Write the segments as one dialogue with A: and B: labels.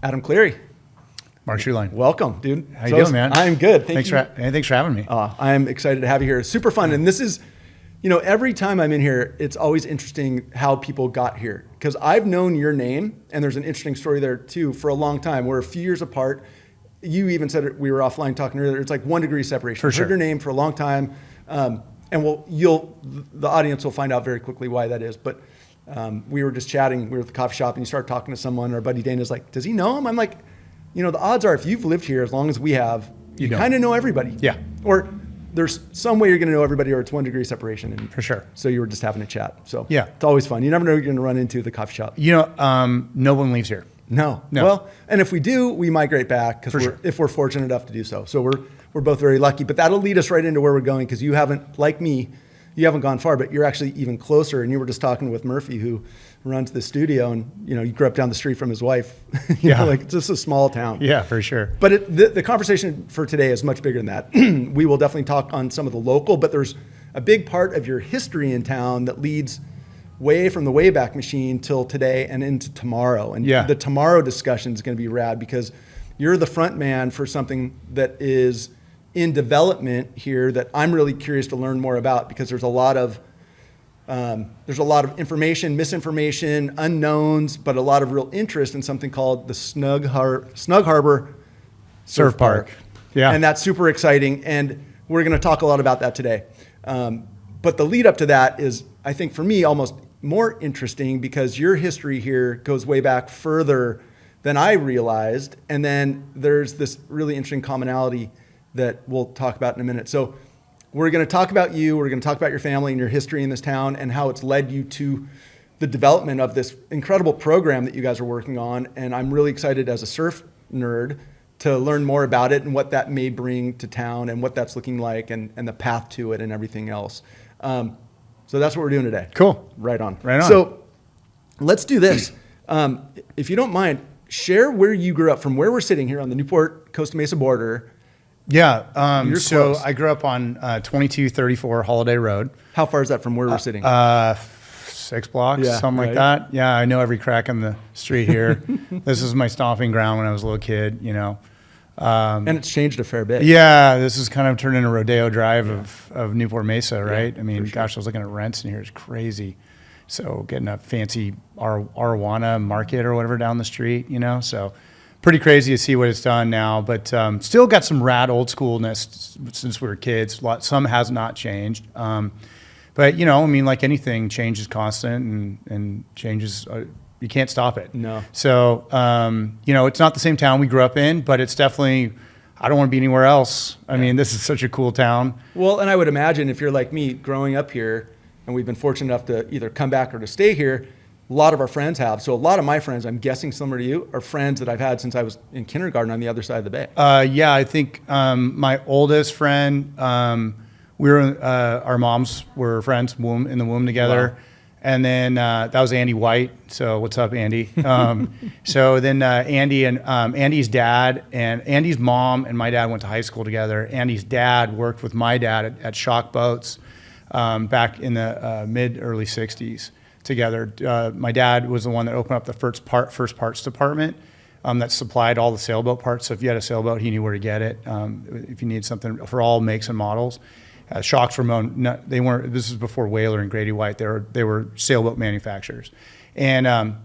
A: Adam Cleary.
B: Mark Shoeline.
A: Welcome, dude.
B: How you doing, man?
A: I'm good.
B: Thanks for having me.
A: I'm excited to have you here. It's super fun. And this is, every time I'm in here, it's always interesting how people got here. Because I've known your name, and there's an interesting story there too, for a long time. We're a few years apart. You even said it, we were offline talking earlier, it's like 1 degree separation.
B: For sure.
A: I've heard your name for a long time. And the audience will find out very quickly why that is. But we were just chatting, we were at the coffee shop, and you start talking to someone, our buddy Dana's like, does he know him? I'm like, the odds are if you've lived here as long as we have, you kind of know everybody.
B: Yeah.
A: Or there's some way you're going to know everybody, or it's 1 degree separation. And
B: for sure.
A: So you were just having a chat. So
B: yeah,
A: it's always fun. You never know who you're going to run into at the coffee shop.
B: No one leaves here.
A: No. Well, and if we do, we migrate back if we're fortunate enough to do so. So we're both very lucky. But that'll lead us right into where we're going, because you haven't, like me, you haven't gone far, but you're actually even closer. And you were just talking with Murphy, who runs the studio, and you grew up down the street from his wife. It's just a small town.
B: Yeah, for sure.
A: But the conversation for today is much bigger than that. We will definitely talk on some of the local, but there's a big part of your history in town that leads way from the Wayback Machine till today and into tomorrow. And the tomorrow discussion is going to be rad, because you're the front man for something that is in development here that I'm really curious to learn more about, because there's a lot of information, misinformation, unknowns, but a lot of real interest in something called the Snug Harbor Surf Park.
B: Yeah.
A: And that's super exciting. And we're going to talk a lot about that today. But the lead up to that is, I think for me, almost more interesting, because your history here goes way back further than I realized. And then there's this really interesting commonality that we'll talk about in a minute. So we're going to talk about you, we're going to talk about your family and your history in this town, and how it's led you to the development of this incredible program that you guys are working on. And I'm really excited as a surf nerd to learn more about it and what that may bring to town and what that's looking like, and the path to it and everything else. So that's what we're doing today.
B: Cool.
A: Right on.
B: Right on.
A: So let's do this. If you don't mind, share where you grew up, from where we're sitting here on the Newport Costa Mesa border.
B: Yeah. So I grew up on 2234 Holiday Road.
A: How far is that from where we're sitting?
B: 6 blocks, something like that. Yeah, I know every crack in the street here. This is my stomping ground when I was a little kid,
A: And it's changed a fair bit.
B: Yeah, this is kind of turned into Rodeo Drive of Newport Mesa, right? I mean, gosh, I was looking at rents in here. It's crazy. So getting a fancy Arowana market or whatever down the street, so pretty crazy to see what it's done now. But still got some rad old schoolness since we were kids. Some has not changed. But, like anything, change is constant, and changes, you can't stop it.
A: No.
B: So, it's not the same town we grew up in, but it's definitely, I don't want to be anywhere else. I mean, this is such a cool town.
A: Well, and I would imagine if you're like me, growing up here, and we've been fortunate enough to either come back or to stay here, a lot of our friends have. So a lot of my friends, I'm guessing similar to you, are friends that I've had since I was in kindergarten on the other side of the bay.
B: Yeah, I think my oldest friend, our moms were friends in the womb together. Wow. And then that was Andy White. So what's up, Andy? So then Andy and Andy's dad and Andy's mom and my dad went to high school together. Andy's dad worked with my dad at Shock Boats back in the early 60s together. My dad was the one that opened up the first parts department that supplied all the sailboat parts. So if you had a sailboat, he knew where to get it. If you need something for all makes and models. Shocks were they weren't. This was before Whaler and Grady White. They were sailboat manufacturers, and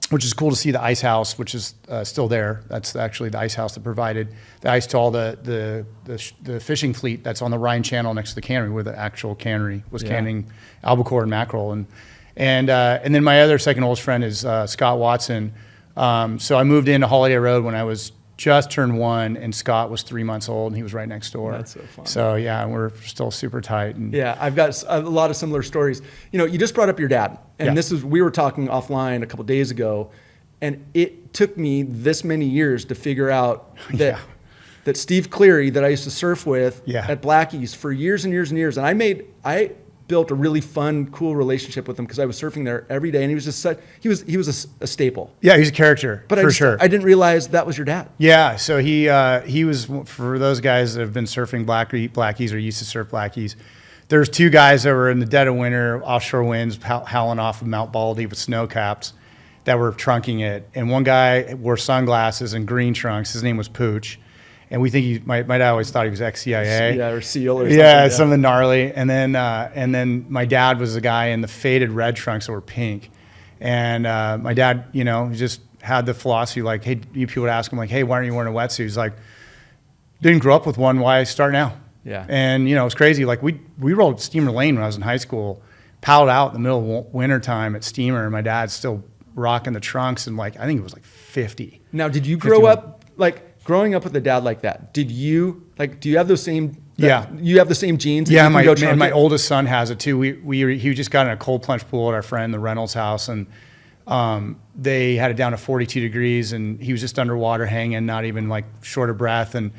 B: which is cool to see the ice house, which is still there. That's actually the ice house that provided the ice to all the fishing fleet that's on the Rhine Channel next to the cannery, where the actual cannery was canning albacore and mackerel, and then my other second oldest friend is Scott Watson. So I moved into Holiday Road when I was just turned 1, and Scott was 3 months old, and he was right next door.
A: That's so fun.
B: So yeah, we're still super tight. And
A: yeah, I've got a lot of similar stories. You just brought up your dad, and we were talking offline a couple days ago, and it took me this many years to figure out that Steve Cleary, that I used to surf with at Blackie's for years and years and years, and I built a really fun, cool relationship with him because I was surfing there every day, and he was just he was a staple.
B: Yeah, he's a character,
A: but
B: for sure.
A: I didn't realize that was your dad.
B: Yeah, so he was, for those guys that have been surfing Blackies or used to surf Blackies, there's 2 guys that were in the dead of winter, offshore winds, howling off of Mount Baldy with snow caps. that were trunking it. And one guy wore sunglasses and green trunks. His name was Pooch. And we think my dad always thought he was ex-CIA.
A: Yeah, or SEAL or something.
B: Yeah, something gnarly. And then my dad was the guy in the faded red trunks that were pink. And my dad, he just had the philosophy like, hey, people would ask him like, hey, why aren't you wearing a wetsuit? He's like, didn't grow up with one. Why start now?
A: Yeah.
B: And it was crazy. Like we rolled Steamer Lane when I was in high school, paddled out in the middle of winter time at Steamer, and my dad's still rocking the trunks, and like I think it was like 50.
A: Now, did you grow up like growing up with a dad like that? Did you do you have those same?
B: Yeah.
A: You have the same genes.
B: Yeah, my oldest son has it too. He just got in a cold plunge pool at our friend the Reynolds house, and they had it down to 42 degrees, and he was just underwater hanging, not even like short of breath, and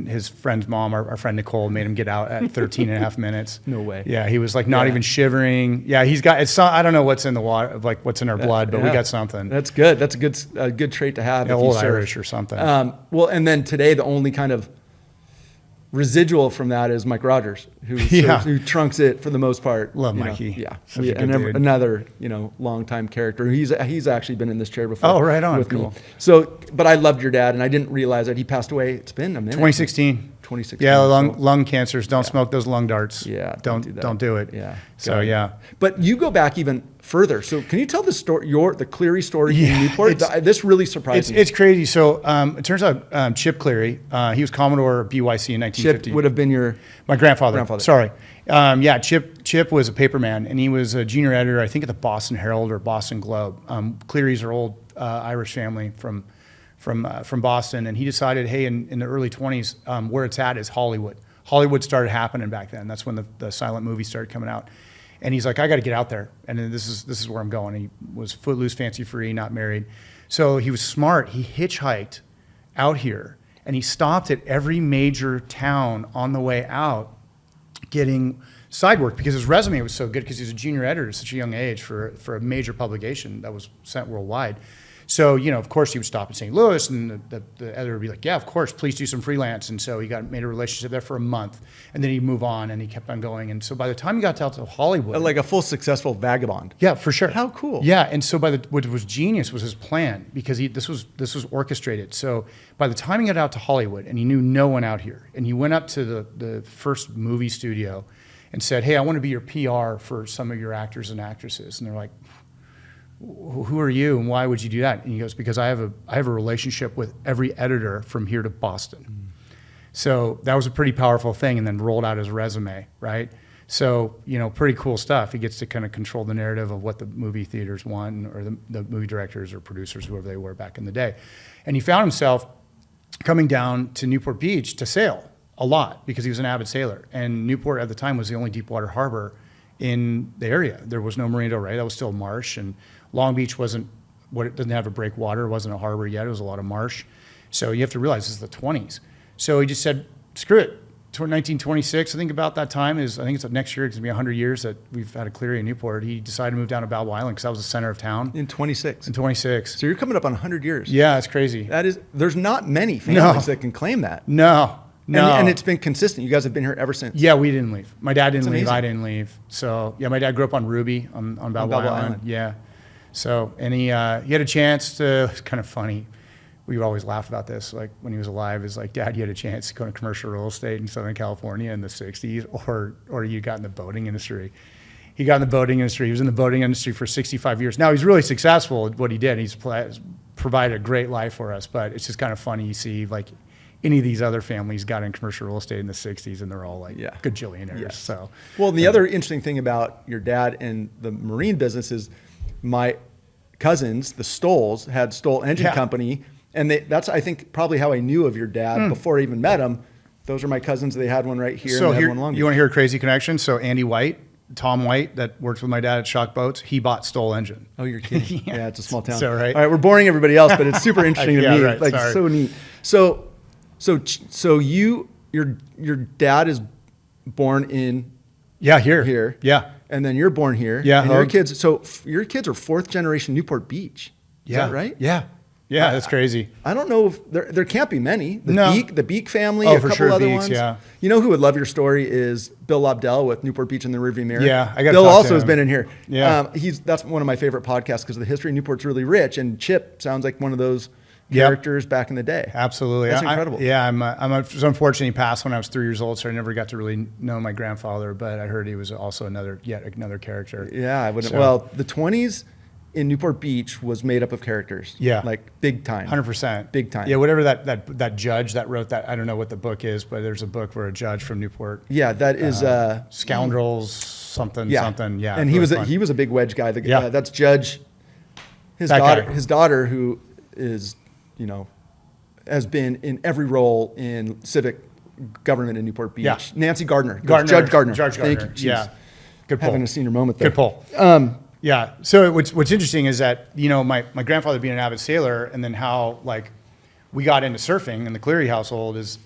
B: his friend's mom, our friend Nicole, made him get out at 13 and a half minutes.
A: No way.
B: Yeah, he was like not even shivering. Yeah, I don't know what's in the water, like what's in our blood, but we got something.
A: That's good. That's a good trait to have.
B: Yeah, old Irish or something.
A: Well, and then today the only kind of residual from that is Mike Rogers, who trunks it for the most part.
B: Love Mikey.
A: Yeah,
B: another
A: longtime character. He's actually been in this chair before.
B: Oh, right on.
A: With
B: Cool.
A: me. So, but I loved your dad, and I didn't realize that he passed away. It's been a minute.
B: 2016.
A: 2016.
B: Yeah, lung cancers. Don't smoke those lung darts.
A: Yeah,
B: don't do it.
A: Yeah.
B: So yeah.
A: But you go back even further. So can you tell the story, the Cleary story in Newport? This really surprised me.
B: It's crazy. So it turns out Chip Cleary, he was Commodore BYC in 1950.
A: Chip would have been
B: my grandfather. Sorry. Chip was a paperman, and he was a junior editor, I think, at the Boston Herald or Boston Globe. Cleary's are old Irish family from Boston, and he decided, hey, in the early 20s, where it's at is Hollywood. Hollywood started happening back then. That's when the silent movies started coming out. And he's like, I got to get out there, and then this is where I'm going. He was footloose, fancy free, not married. So he was smart. He hitchhiked out here, and he stopped at every major town on the way out getting side work because his resume was so good because he was a junior editor at such a young age for a major publication that was sent worldwide. So, of course, he would stop in St. Louis, and the editor would be like, yeah, of course, please do some freelance. And so he made a relationship there for a month, and then he'd move on, and he kept on going. And so by the time he got out to Hollywood...
A: Like a full successful vagabond.
B: Yeah, for sure.
A: How cool.
B: Yeah, and so what was genius was his plan, because this was orchestrated. So by the time he got out to Hollywood, and he knew no one out here, and he went up to the first movie studio and said, hey, I want to be your PR for some of your actors and actresses. And they're like... who are you and why would you do that? And he goes, because I have a relationship with every editor from here to Boston. So that was a pretty powerful thing, and then rolled out his resume, right? So, pretty cool stuff. He gets to kind of control the narrative of what the movie theaters want, or the movie directors or producers, whoever they were back in the day. And he found himself coming down to Newport Beach to sail a lot because he was an avid sailor. And Newport at the time was the only deep water harbor in the area. There was no Marine Del Rey. That was still marsh, and Long Beach didn't have a breakwater. It wasn't a harbor yet. It was a lot of marsh. So you have to realize this is the 20s. So he just said, screw it. 1926, I think about that time I think it's next year. It's gonna be 100 years that we've had a Cleary in Newport. He decided to move down to Balboa Island because that was the center of town.
A: In 26.
B: In 26.
A: So you're coming up on 100 years.
B: Yeah, it's crazy.
A: There's not many families that can claim that.
B: No.
A: And it's been consistent. You guys have been here ever since.
B: Yeah, we didn't leave. My dad didn't leave.
A: Amazing.
B: I didn't leave. So yeah, my dad grew up on Ruby on Balboa Island. Yeah. So, and he had a chance to, it's kind of funny. We would always laugh about this. Like when he was alive, it's like, Dad, you had a chance to go into commercial real estate in Southern California in the 60s, or you got in the boating industry. He got in the boating industry. He was in the boating industry for 65 years. Now he's really successful at what he did. He's provided a great life for us, but it's just kind of funny. You see like any of these other families got in commercial real estate in the 60s, and they're all like gajillionaires. Yes. So,
A: well, the other interesting thing about your dad and the marine business is my cousins, the Stolls, had Stoll Engine Company, and that's, I think, probably how I knew of your dad before I even met him. Those are my cousins. They had one right here.
B: So
A: and they had one Long Beach.
B: You want to hear a crazy connection? So Andy White, Tom White, that works with my dad at Shock Boats, he bought Stoll Engine.
A: Oh, you're kidding. Yeah, it's a small town.
B: So, right.
A: All right, we're boring everybody else, but it's super interesting to me.
B: Right,
A: like,
B: sorry.
A: so neat. So your dad is born in here.
B: Yeah.
A: And then you're born here.
B: Yeah.
A: And your kids are fourth generation Newport Beach. Is that right?
B: Yeah. Yeah, that's crazy.
A: I don't know if there can't be many.
B: No.
A: The Beak family,
B: Oh,
A: a
B: for
A: couple
B: sure,
A: other
B: Beaks,
A: ones.
B: yeah.
A: You know who would love your story is Bill Lobdell with Newport Beach in the rearview mirror.
B: Yeah, I got
A: Bill
B: to talk
A: also
B: to
A: has
B: him.
A: been in here.
B: Yeah.
A: That's one of my favorite podcasts because the history of Newport's really rich, and Chip sounds like one of those
B: Yep.
A: characters back in the day.
B: Absolutely.
A: That's incredible.
B: It's unfortunate he passed when I was 3 years old, so I never got to really know my grandfather, but I heard he was also another character.
A: Yeah, I wouldn't.
B: So-
A: Well, the 20s in Newport Beach was made up of characters.
B: Yeah.
A: Like big time.
B: 100%.
A: Big time.
B: Yeah, whatever that judge that wrote that, I don't know what the book is, but there's a book where a judge from Newport,
A: Yeah, that is
B: Scoundrels, something. Yeah.
A: And
B: really fun.
A: he was a big wedge guy.
B: Yeah.
A: That's Judge. His
B: That
A: daughter,
B: guy.
A: his daughter, who is, has been in every role in civic government in Newport Beach.
B: Yeah.
A: Nancy Gardner.
B: Judge Gardner.
A: Thank you. Jeez.
B: Yeah. Good pull.
A: Having a senior moment there.
B: Good pull. Yeah. So what's interesting is that, my grandfather being an avid sailor, and then how we got into surfing in the Cleary household is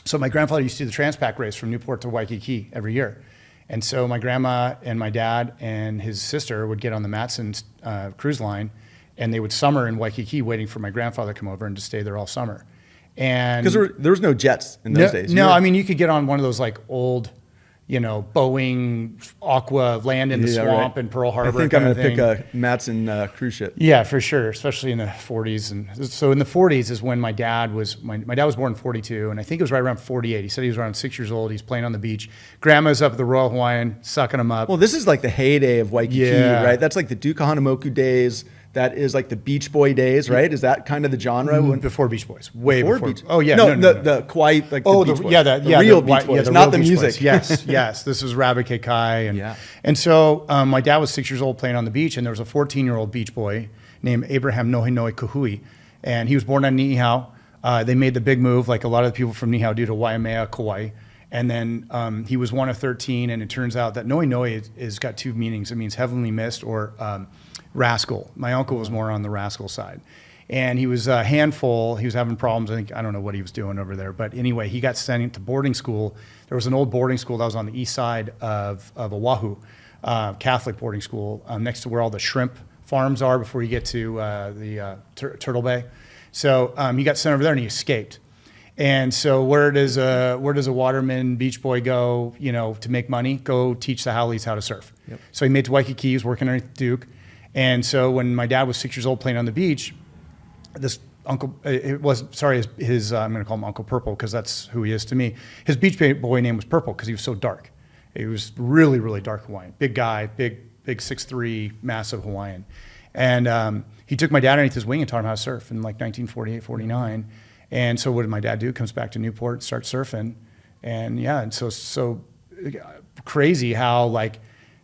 B: so my grandfather used to do the Transpac race from Newport to Waikiki every year. And so my grandma and my dad and his sister would get on the Matson cruise line, and they would summer in Waikiki waiting for my grandfather to come over and to stay there all summer. And
A: Because there was no jets in those days.
B: No, I mean, you could get on one of those old, Boeing Aqua, land in the swamp in Pearl Harbor.
A: I think I'm going to
B: kind
A: pick
B: of thing.
A: a Matson cruise ship.
B: Yeah, for sure, especially in the 40s. And so in the 40s is when my dad was born in 42, and I think it was right around 48. He said he was around 6 years old. He's playing on the beach. Grandma's up at the Royal Hawaiian, sucking him up.
A: Well, this is like the heyday of Waikiki,
B: Yeah.
A: right? That's like the Duke Kahanamoku days. That is like the Beach Boy days, right? Is that kind of the genre?
B: Before Beach Boys, way before.
A: Beach.
B: Oh yeah,
A: no,
B: no.
A: the quiet like
B: Oh,
A: the Beach Boys.
B: the
A: real Beach Boys,
B: the
A: not
B: real
A: the
B: Beach
A: music.
B: Boys. Yes. This was Rabbit Kekai,
A: Yeah.
B: and so my dad was 6 years old playing on the beach, and there was a 14-year-old beach boy named Abraham Nohinoi Kahui, and he was born on Niihau. They made the big move, like a lot of the people from Niihau do, to Waimea, Kauai. And then he was one of 13, and it turns out that Nohinoi is got two meanings. It means heavenly mist or rascal. My uncle was more on the rascal side. And he was a handful. He was having problems. I don't know what he was doing over there. But anyway, he got sent to boarding school. There was an old boarding school that was on the east side of Oahu, Catholic boarding school, next to where all the shrimp farms are before you get to the Turtle Bay. So he got sent over there and he escaped. And so where does a waterman beach boy go, to make money? Go teach the Howleys how to surf.
A: Yep.
B: So he made to Waikiki. He was working underneath Duke. And so when my dad was 6 years old playing on the beach, this uncle, I'm going to call him Uncle Purple because that's who he is to me. His beach boy name was Purple because he was so dark. He was really, really dark Hawaiian. Big guy, big 6'3", massive Hawaiian. And he took my dad underneath his wing and taught him how to surf in 1948, 49. And so what did my dad do? Comes back to Newport, starts surfing. And so crazy how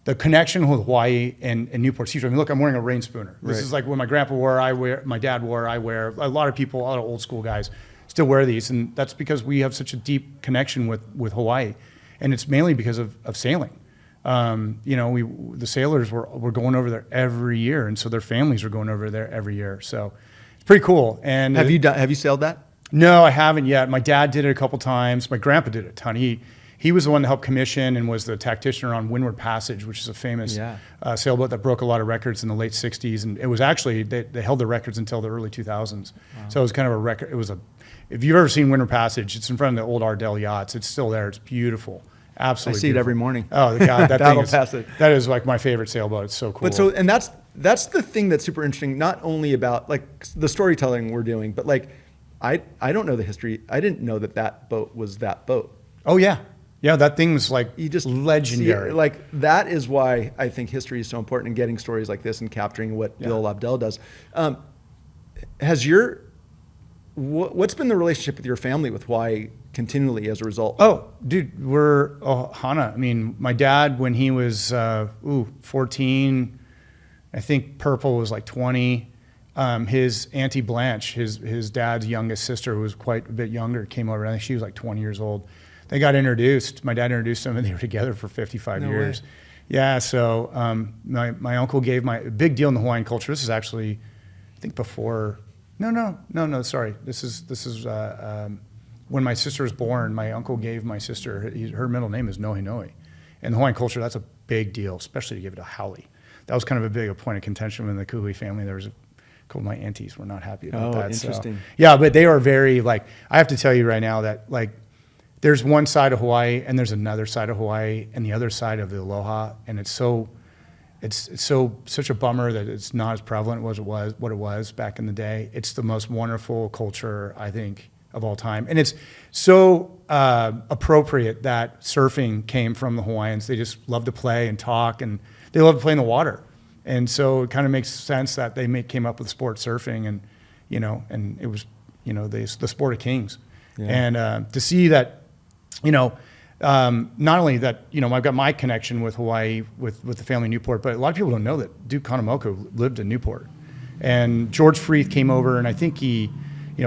B: the connection with Hawaii and Newport Beach. I mean, look, I'm wearing a rain spooner. This is like what my grandpa wore, my dad wore, I wear. A lot of old school guys still wear these. And that's because we have such a deep connection with Hawaii. And it's mainly because of sailing. The sailors were going over there every year. And so their families were going over there every year. So it's pretty cool. And
A: Have you sailed that?
B: No, I haven't yet. My dad did it a couple times. My grandpa did it a ton. He was the one that helped commission and was the tactician on Windward Passage, which is a famous sailboat that broke a lot of records in the late 60s. And it was actually, they held the records until the early 2000s. Wow. So it was kind of a record. If you've ever seen Windward Passage, it's in front of the old Ardell yachts. It's still there. It's beautiful. Absolutely
A: I see
B: beautiful.
A: it every morning.
B: Oh, God, that is like my favorite sailboat. It's so cool.
A: But that's the thing that's super interesting, not only about the storytelling we're doing, but I don't know the history. I didn't know that boat was that boat.
B: Oh yeah. Yeah, that thing's
A: you just
B: legendary.
A: That is why I think history is so important in getting stories like this and capturing what Bill Lobdell does. What's been the relationship with your family with Hawaii continually as a result?
B: Oh, dude, we're Hana. I mean, my dad, when he was 14, I think Purple was 20. His Auntie Blanche, his dad's youngest sister, who was quite a bit younger, came over. I think she was 20 years old. They got introduced. My dad introduced them, and they were together for 55 years.
A: Way.
B: Yeah, so my uncle gave a big deal in the Hawaiian culture. This is actually, I think before. No. Sorry, this is when my sister was born. My uncle gave my sister, her middle name is Nohinoi. In the Hawaiian culture, that's a big deal, especially to give it a haole. That was kind of a point of contention within the Kuhui family. There was couple of my aunties were not happy about that.
A: Interesting.
B: So, yeah, but they are very like, I have to tell you right now that like, there's one side of Hawaii and there's another side of Hawaii and the other side of the aloha. And it's such a bummer that it's not as prevalent as what it was back in the day. It's the most wonderful culture, I think, of all time. And it's so appropriate that surfing came from the Hawaiians. They just love to play and talk, and they love to play in the water. And so it kind of makes sense that they came up with sport surfing, and and it was the sport of kings. Yeah. And to see that, not only that, I've got my connection with Hawaii with the family in Newport, but a lot of people don't know that Duke Kahanamoku lived in Newport. And George Freeth came over, and I think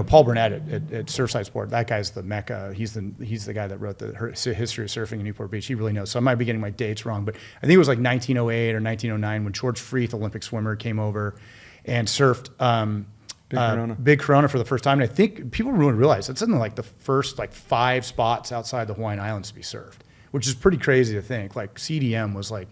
B: Paul Burnett at Surfside Sport, that guy's the mecca. He's the guy that wrote the history of surfing in Newport Beach. He really knows. So I might be getting my dates wrong, but I think it was like 1908 or 1909 when George Freeth, Olympic swimmer, came over and surfed Big Corona for the first time. And I think people really realize that's in like the first 5 spots outside the Hawaiian Islands to be surfed, which is pretty crazy to think. Like CDM was like,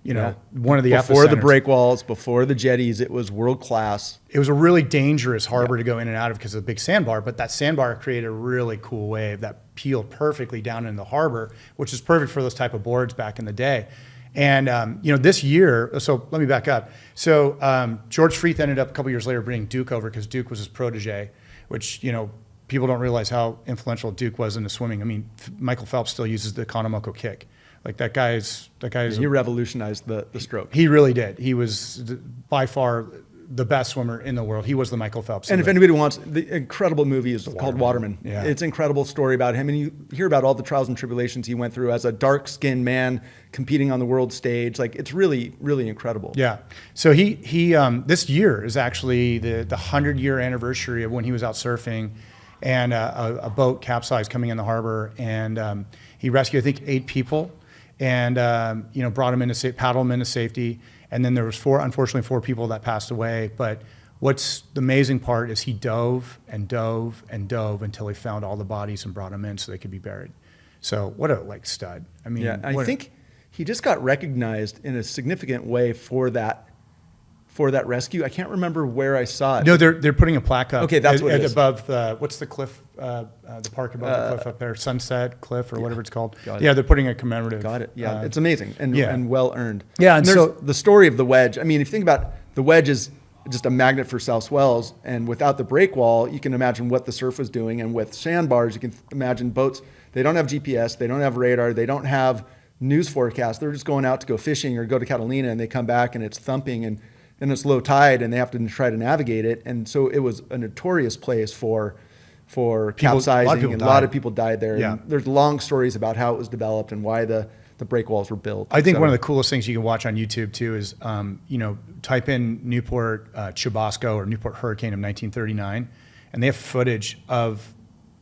B: one of the
A: before
B: epicenters.
A: The breakwalls, before the jetties, it was world class.
B: It was a really dangerous harbor to go in and out of because of the big sandbar, but that sandbar created a really cool wave that peeled perfectly down in the harbor, which is perfect for those type of boards back in the day. And this year, so let me back up. So George Freeth ended up a couple years later bringing Duke over because Duke was his protege, which people don't realize how influential Duke was into swimming. I mean, Michael Phelps still uses the Kahanamoku kick. Like that guy's.
A: He revolutionized the stroke.
B: He really did. He was by far the best swimmer in the world. He was the Michael Phelps.
A: And if anybody wants, the incredible movie is called Waterman.
B: Yeah.
A: It's an incredible story about him, and you hear about all the trials and tribulations he went through as a dark-skinned man competing on the world stage. Like, it's really, really incredible.
B: Yeah. So he this year is actually the 100-year anniversary of when he was out surfing, and a boat capsized coming in the harbor, and he rescued, I think, 8 people. And brought him paddled him into safety, and then there was unfortunately 4 people that passed away. But what's the amazing part is he dove and dove and dove until he found all the bodies and brought them in so they could be buried. So what a stud! I mean,
A: yeah, I think he just got recognized in a significant way for that rescue. I can't remember where I saw it.
B: No, they're putting a plaque up.
A: Okay, that's what it is.
B: Above what's the cliff? The park above the cliff up there, Sunset Cliff or whatever it's called.
A: Yeah,
B: they're putting a commemorative.
A: Got it. Yeah, it's amazing and well earned.
B: Yeah,
A: and so the story of the wedge. I mean, if you think about the wedge is just a magnet for south swells, and without the breakwall, you can imagine what the surf was doing. And with sandbars, you can imagine boats. They don't have GPS, they don't have radar, they don't have news forecasts. They're just going out to go fishing or go to Catalina, and they come back and it's thumping and it's low tide, and they have to try to navigate it. And so it was a notorious place for capsizing, and a lot of people died there.
B: Yeah.
A: And there's long stories about how it was developed and why the breakwalls were built.
B: I think one of the coolest things you can watch on YouTube too is, type in Newport Chubasco or Newport Hurricane of 1939, and they have footage of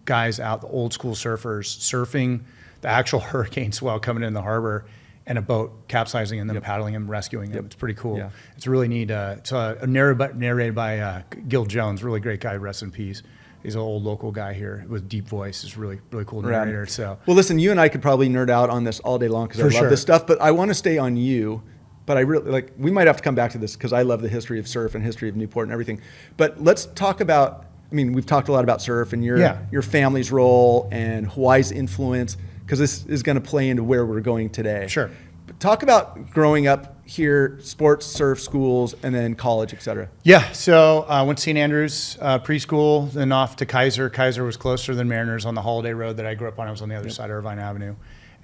B: guys out, the old school surfers, surfing the actual hurricane swell coming in the harbor, and a boat capsizing and then paddling and rescuing them. It's pretty cool. Yeah. It's really neat. It's narrated by Gil Jones, really great guy, rest in peace. He's an old local guy here with deep voice. He's really, really cool narrator. Right. So,
A: well, listen, you and I could probably nerd out on this all day long because I love this stuff, but I want to stay on you. But I really we might have to come back to this because I love the history of surf and history of Newport and everything. But let's talk about, we've talked a lot about surf and your family's role and Hawaii's influence, because this is going to play into where we're going today.
B: Sure.
A: But talk about growing up here, sports, surf schools, and then college, et cetera.
B: Yeah, so I went to St. Andrews preschool, then off to Kaiser. Kaiser was closer than Mariners on the Holiday Road that I grew up on. I was on the other side of Irvine Avenue.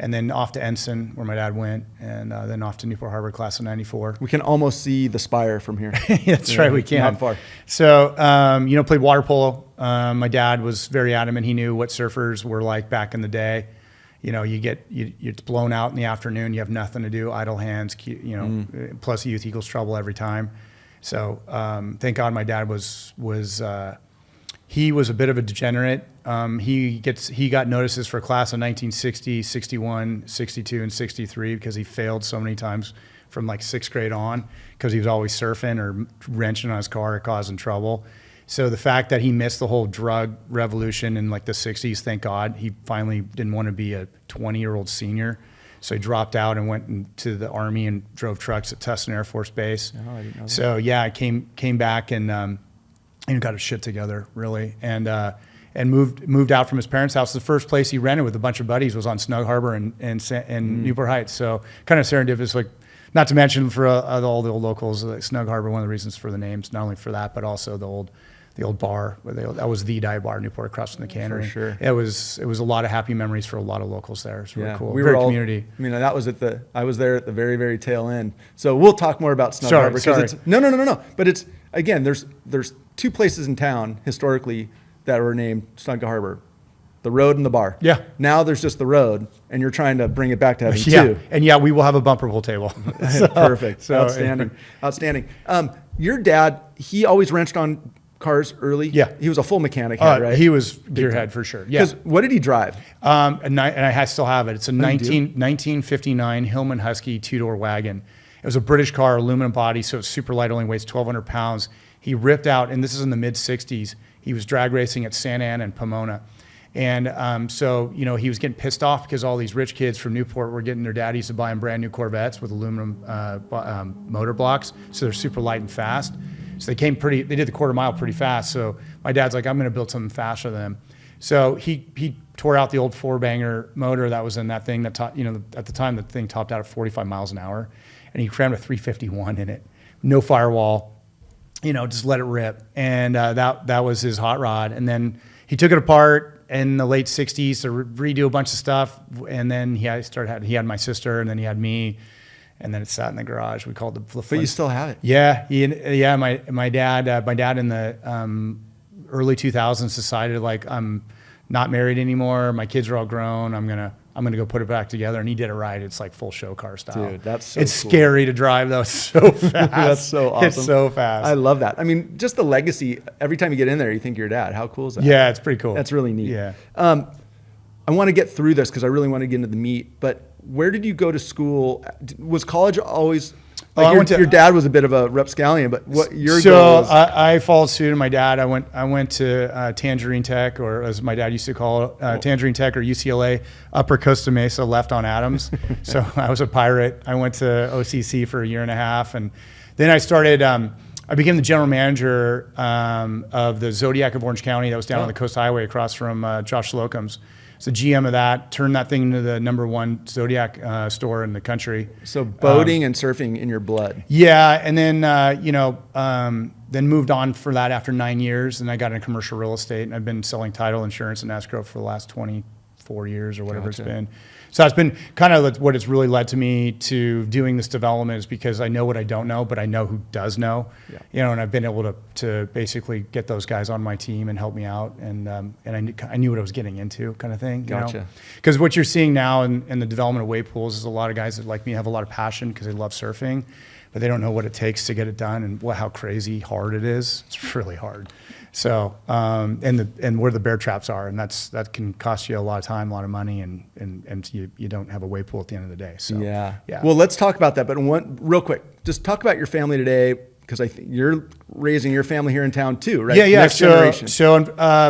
B: And then off to Ensign, where my dad went, and then off to Newport Harbor, class of 94.
A: We can almost see the spire from here.
B: That's right, we can.
A: Not far.
B: So, played water polo. My dad was very adamant. He knew what surfers were like back in the day. You're blown out in the afternoon. You have nothing to do, idle hands. Plus youth equals trouble every time. So thank God my dad was he was a bit of a degenerate. He got notices for class of 1960, 61, 62, and 63 because he failed so many times from like 6th grade on because he was always surfing or wrenching on his car or causing trouble. So the fact that he missed the whole drug revolution in like the 60s, thank God, he finally didn't want to be a 20-year-old senior. So he dropped out and went into the Army and drove trucks at Tustin Air Force Base.
A: Oh, I didn't know that.
B: So yeah, I came back and got his shit together really, and moved out from his parents' house. The first place he rented with a bunch of buddies was on Snug Harbor in Newport Heights. So kind of serendipitous, like, not to mention for all the old locals, like Snug Harbor. One of the reasons for the names, not only for that, but also the old bar that was the dive bar, Newport, across from the cannery.
A: For sure.
B: It was a lot of happy memories for a lot of locals there. It's really cool.
A: We
B: Very
A: were all,
B: community.
A: I mean, that was I was there at the very, very tail end. So we'll talk more about Snug Harbor.
B: Sorry.
A: It's, no. But it's, again, there's two places in town historically that were named Snug Harbor. The road and the bar. Yeah. Now there's just the road, and you're trying to bring it back to having two.
B: And we will have a bumper pool table.
A: Perfect. So, Outstanding. Your dad, he always wrenched on cars early. Yeah. He was a full mechanic, right?
B: He was gearhead for sure. Yeah.
A: What did he drive?
B: And I still have it. It's a 1959 Hillman Husky 2-door wagon. It was a British car, aluminum body, so it's super light, only weighs 1,200 pounds. He ripped out, and this is in the mid 60s. He was drag racing at Santa Ana and Pomona. And so, he was getting pissed off because all these rich kids from Newport were getting their daddies to buy them brand new Corvettes with aluminum motor blocks. So they're super light and fast. So they did the quarter mile pretty fast. So my dad's like, I'm going to build something faster than them. So he tore out the old 4-banger motor that was in that thing that at the time the thing topped out at 45 miles an hour, and he crammed a 351 in it, no firewall, just let it rip. And that was his hot rod. And then he took it apart in the late 60s to redo a bunch of stuff. And then he had my sister, and then he had me, and then it sat in the garage. We called the
A: But you still have it.
B: Yeah. My dad in the early 2000s decided, like, I'm not married anymore. My kids are all grown. I'm gonna go put it back together. And he did it right. It's like full show car style.
A: Dude, that's so
B: It's
A: cool.
B: scary to drive though. It's so fast.
A: That's so awesome.
B: It's so fast.
A: I love that. I mean, just the legacy. Every time you get in there, you think you're dad. How cool is that?
B: Yeah, it's pretty cool.
A: That's really neat.
B: Yeah.
A: I want to get through this because I really want to get into the meat. But where did you go to school? Was college always? Your dad was a bit of a rapscallion, but what your goal was?
B: I followed suit of my dad. I went to Tangerine Tech, or as my dad used to call it, Tangerine Tech or UCLA, Upper Costa Mesa, left on Adams. So I was a pirate. I went to OCC for a year and a half, and then I started. I became the general manager of the Zodiac of Orange County that was down on the Coast Highway across from Josh Slocum's. So GM of that, turned that thing into the #1 Zodiac store in the country.
A: So boating and surfing in your blood.
B: Yeah, and then then moved on for that after 9 years, and I got into commercial real estate, and I've been selling title insurance and escrow for the last 24 years or whatever it's been. So that's been kind of what it's really led to me to doing this development, is because I know what I don't know, but I know who does know. Yeah. And I've been able to basically get those guys on my team and help me out, and I knew what I was getting into, kind of thing.
A: Gotcha.
B: Because what you're seeing now in the development of Wavepools is a lot of guys that, like me, have a lot of passion because they love surfing, but they don't know what it takes to get it done and how crazy hard it is. It's really hard. So, and where the bear traps are, and that can cost you a lot of time, a lot of money, and you don't have a wave pool at the end of the day. So, yeah.
A: Well, let's talk about that. But real quick, just talk about your family today, because I think you're raising your family here in town too, right?
B: Yeah.
A: Next generation.
B: So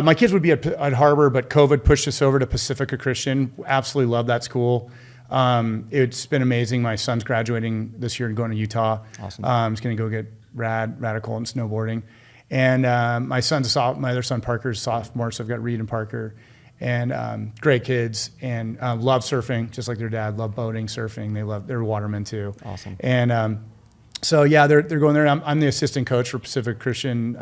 B: my kids would be at Harbor, but COVID pushed us over to Pacifica Christian. Absolutely love that school. It's been amazing. My son's graduating this year and going to Utah.
A: Awesome.
B: He's going to go get radical in snowboarding. And my other son Parker's a sophomore, so I've got Reed and Parker, and great kids, and love surfing just like their dad. Love boating, surfing. They're watermen too.
A: Awesome.
B: And so yeah, they're going there. I'm the assistant coach for Pacific Christian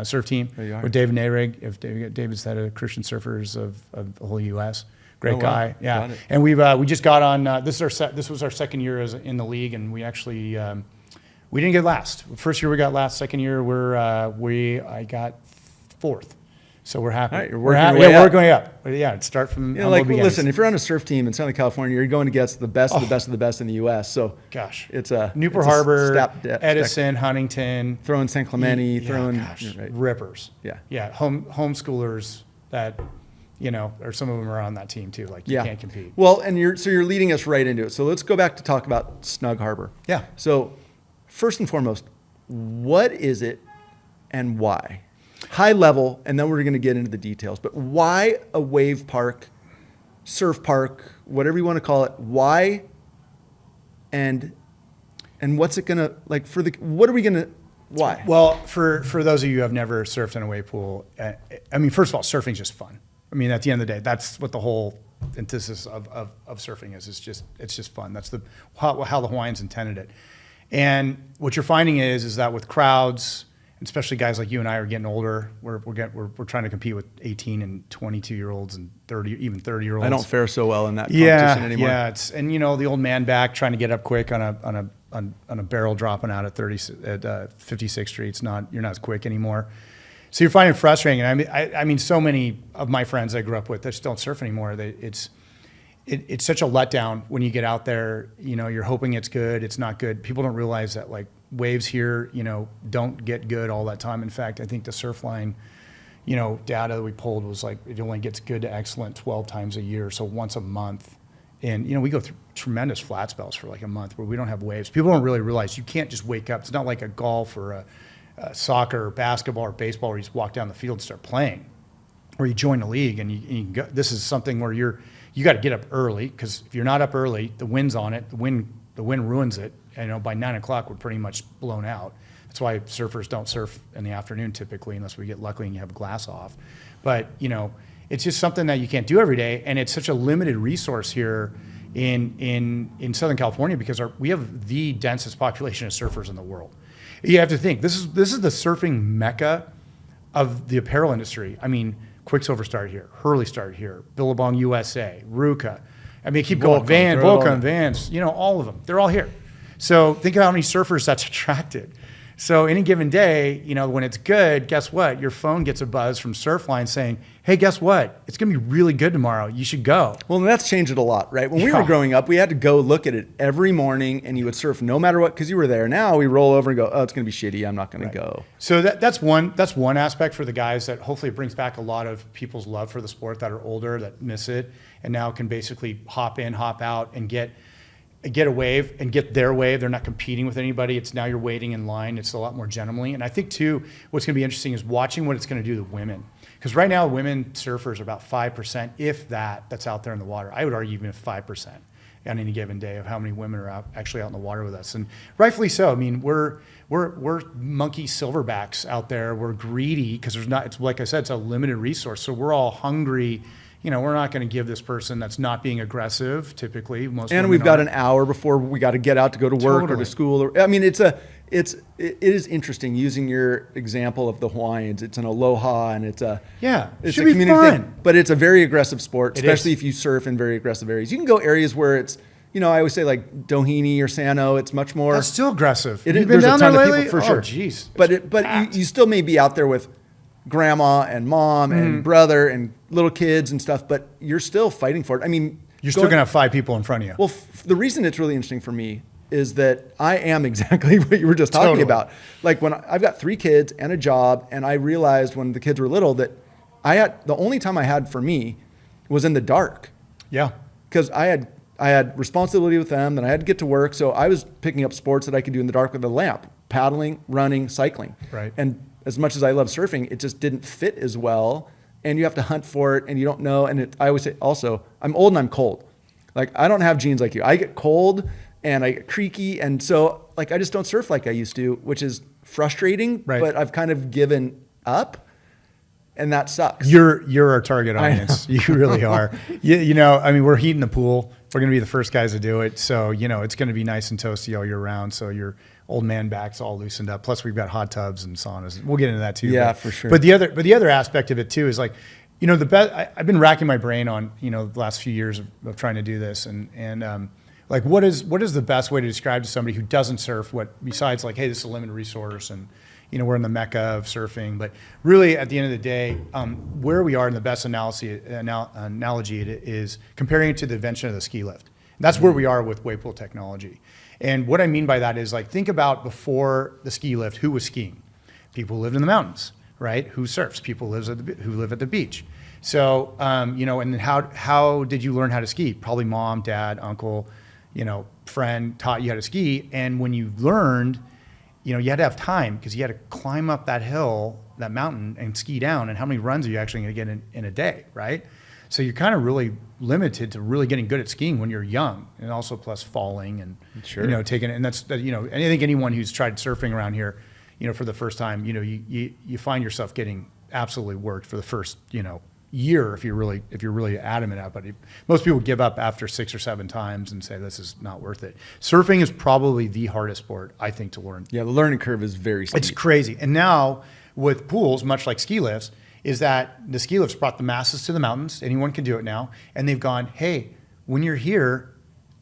B: surf team with David Nayrig. David's head of Christian surfers of the whole U.S. Great guy. Wow. Yeah. And we just got on. This was our second year in the league, and we actually. We didn't get last. First year we got last. Second year I got fourth. So we're happy.
A: Right,
B: we're going up. But yeah, start from
A: listen, if you're on a surf team in Southern California, you're going against the best of the best of the best in the U.S. So
B: gosh,
A: it's a
B: Newport Harbor, Edison, Huntington,
A: throwing San Clemente,
B: rippers.
A: Yeah.
B: Homeschoolers that. Or some of them are on that team too. Like you can't compete.
A: Well, and you're leading us right into it. So let's go back to talk about Snug Harbor.
B: Yeah.
A: So first and foremost, what is it and why? High level, and then we're going to get into the details. But why a wave park surf park, whatever you want to call it, why and what's it gonna like for the what are we gonna why?
B: Well, for those of you who have never surfed in a wave pool, I mean, first of all, surfing is just fun. I mean, at the end of the day, that's what the whole antithesis of surfing is. It's just fun. That's how the Hawaiians intended it. And what you're finding is that with crowds, especially guys like you and I are getting older, we're trying to compete with 18 and 22-year-olds and 30-year-olds.
A: I don't fare so well in that competition anymore.
B: Yeah, and the old man back trying to get up quick on a barrel dropping out at 56th Street. You're not as quick anymore. So you're finding it frustrating. And I mean, so many of my friends I grew up with, they just don't surf anymore. It's such a letdown when you get out there. You're hoping it's good. It's not good. People don't realize that like waves here, don't get good all that time. In fact, I think the Surfline, data that we pulled was like it only gets good to excellent 12 times a year, so once a month. And we go through tremendous flat spells for like a month where we don't have waves. People don't really realize you can't just wake up. It's not like a golf or a soccer or basketball or baseball where you just walk down the field and start playing, or you join a league and you go. This is something where you got to get up early, because if you're not up early, the wind's on it. The wind ruins it. By 9 o'clock, we're pretty much blown out. That's why surfers don't surf in the afternoon typically, unless we get lucky and you have a glass off. But it's just something that you can't do every day, and it's such a limited resource here in Southern California, because we have the densest population of surfers in the world. You have to think this is the surfing mecca of the apparel industry. I mean, Quicksilver started here, Hurley started here, Billabong USA, Ruka. I mean, keep going. Volcom, Vans, all of them. They're all here. So think of how many surfers that's attracted. So any given day, when it's good, guess what? Your phone gets a buzz from Surfline saying, hey, guess what? It's going to be really good tomorrow. You should go.
A: Well, and that's changed it a lot, right? When we were growing up, we had to go look at it every morning, and you would surf no matter what, because you were there. Now we roll over and go, oh, it's going to be shitty. I'm not going to go.
B: So that's one aspect for the guys that hopefully it brings back a lot of people's love for the sport that are older, that miss it, and now can basically hop in, hop out, and get a wave and get their wave. They're not competing with anybody. It's now you're waiting in line. It's a lot more gentlemanly. And I think too, what's going to be interesting is watching what it's going to do to women. Because right now, women surfers are about 5%, if that's out there in the water. I would argue even 5% on any given day of how many women are actually out in the water with us. And rightfully so. I mean, we're monkey silverbacks out there. We're greedy because it's like I said, it's a limited resource. So we're all hungry. We're not going to give this person that's not being aggressive, typically.
A: And we've got an hour before we got to get out to go to work or to school. I mean, it is interesting using your example of the Hawaiians. It's an aloha, and it's a community thing. But it's a very aggressive sport, especially if you surf in very aggressive areas. You can go areas where it's, I always say like Doheny or Sano. It's much more.
B: That's still aggressive.
A: You've been down there lately? For sure.
B: Jeez.
A: But you still may be out there with grandma and mom and brother and little kids and stuff, but you're still fighting for it. I mean,
B: you're still going to have 5 people in front of you.
A: Well, the reason it's really interesting for me is that I am exactly what you were just talking about. Like when I've got 3 kids and a job, and I realized when the kids were little that the only time I had for me was in the dark.
B: Yeah.
A: Because I had responsibility with them, and I had to get to work. So I was picking up sports that I could do in the dark with a lamp, paddling, running, cycling.
B: Right.
A: And as much as I love surfing, it just didn't fit as well. And you have to hunt for it, and you don't know. And I always say also, I'm old and I'm cold. Like, I don't have genes like you. I get cold and I get creaky. And so like, I just don't surf like I used to, which is frustrating, but I've kind of given up, and that sucks.
B: You're our target audience. You really are. I mean, we're heating the pool. We're going to be the first guys to do it. So, it's going to be nice and toasty all year round. So your old man back's all loosened up. Plus we've got hot tubs and saunas. We'll get into that too.
A: Yeah, for sure.
B: But the other aspect of it too is like, the best, I've been racking my brain on, the last few years of trying to do this. And like, what is the best way to describe to somebody who doesn't surf besides like, hey, this is a limited resource and, we're in the mecca of surfing, but really at the end of the day, where we are in the best analogy is comparing it to the invention of the ski lift. And that's where we are with Wavepool technology. And what I mean by that is like, think about before the ski lift, who was skiing? People who lived in the mountains, right? Who surfs? People who live at the beach. So, and how did you learn how to ski? Probably mom, dad, uncle, friend taught you how to ski. And when you learned, you had to have time because you had to climb up that hill, that mountain, and ski down. And how many runs are you actually going to get in a day, right? So you're kind of really limited to really getting good at skiing when you're young, and also plus falling and taking it. And that's and I think anyone who's tried surfing around here, for the first time, you find yourself getting absolutely worked for the first year if you're really adamant about it. Most people give up after 6 or 7 times and say this is not worth it. Surfing is probably the hardest sport, I think, to learn.
A: Yeah, the learning curve is very steep.
B: It's crazy. And now with pools, much like ski lifts, is that the ski lifts brought the masses to the mountains. Anyone can do it now. And they've gone, hey, when you're here,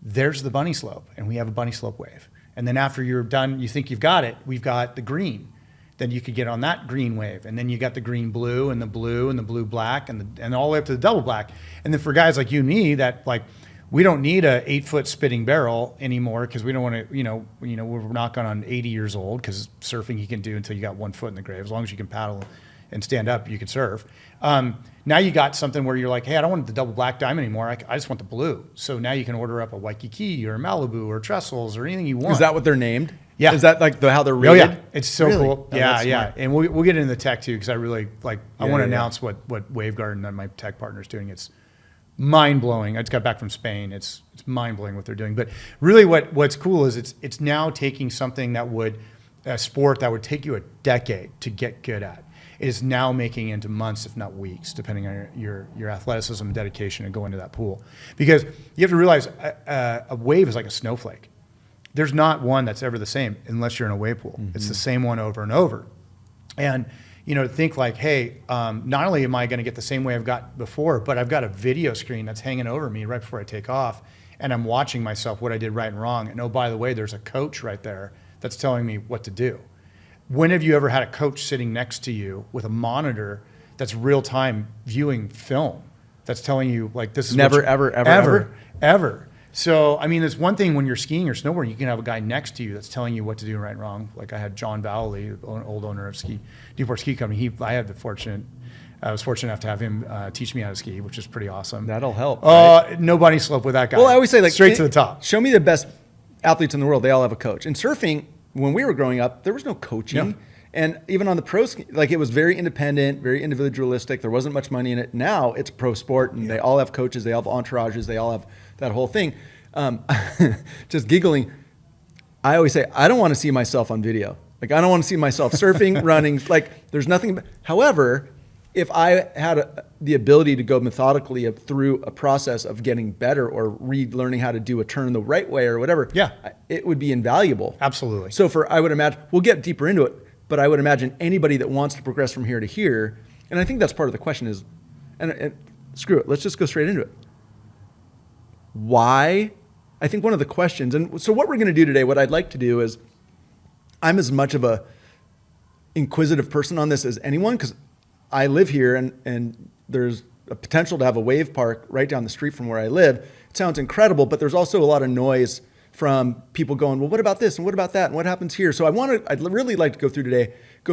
B: there's the bunny slope, and we have a bunny slope wave. And then after you're done, you think you've got it, we've got the green. Then you could get on that green wave. And then you got the green blue and the blue black and all the way up to the double black. And then for guys like you and me that we don't need a 8-foot spitting barrel anymore because we don't want to, we're not going on 80 years old because surfing you can do until you got 1 foot in the grave. As long as you can paddle and stand up, you can surf. Now you got something where you're like, hey, I don't want the double black diamond anymore. I just want the blue. So now you can order up a Waikiki or Malibu or Trestles or anything you want.
A: Is that what they're named?
B: Yeah.
A: Is that how they're rated?
B: Oh, yeah. It's so
A: really?
B: cool.
A: Oh,
B: yeah. And we'll get into the tech too because I really I want to announce what Waveguard and my tech partner is doing. It's mind blowing. I just got back from Spain. It's mind blowing what they're doing. But really what's cool is it's now taking something a sport that would take you a decade to get good at. Is now making into months, if not weeks, depending on your athleticism and dedication to go into that pool. Because you have to realize a wave is like a snowflake. There's not one that's ever the same unless you're in a wave pool. Mm-hmm. It's the same one over and over. And think hey, not only am I going to get the same wave I've got before, but I've got a video screen that's hanging over me right before I take off, and I'm watching myself what I did right and wrong. And oh, by the way, there's a coach right there that's telling me what to do. When have you ever had a coach sitting next to you with a monitor that's real-time viewing film that's telling you this is ever. So, there's one thing when you're skiing or snowboarding, you can have a guy next to you that's telling you what to do right and wrong. I had John Valley, the old owner of Newport Ski Company. I was fortunate enough to have him teach me how to ski, which is pretty awesome.
A: That'll help.
B: Right? No bunny slope with that guy.
A: Well, I always say
B: straight to the top.
A: Show me the best athletes in the world. They all have a coach. In surfing, when we were growing up, there was no coaching. No. And even on the pro ski, it was very independent, very individualistic. There wasn't much money in it. Now it's pro sport, and they all have coaches. They all have entourages. They all have that whole thing. Just giggling. I always say, I don't want to see myself on video. I don't want to see myself surfing, running. There's nothing. However, if I had the ability to go methodically through a process of getting better or relearning how to do a turn the right way or whatever, it would be invaluable.
B: Absolutely.
A: So I would imagine, we'll get deeper into it, but I would imagine anybody that wants to progress from here to here, and I think that's part of the question is, and screw it, let's just go straight into it. Why? I think one of the questions, and so what we're going to do today, what I'd like to do is, I'm as much of a inquisitive person on this as anyone, because I live here and there's a potential to have a wave park right down the street from where I live. It sounds incredible, but there's also a lot of noise from people going, well, what about this and what about that and what happens here? So I'd really like to go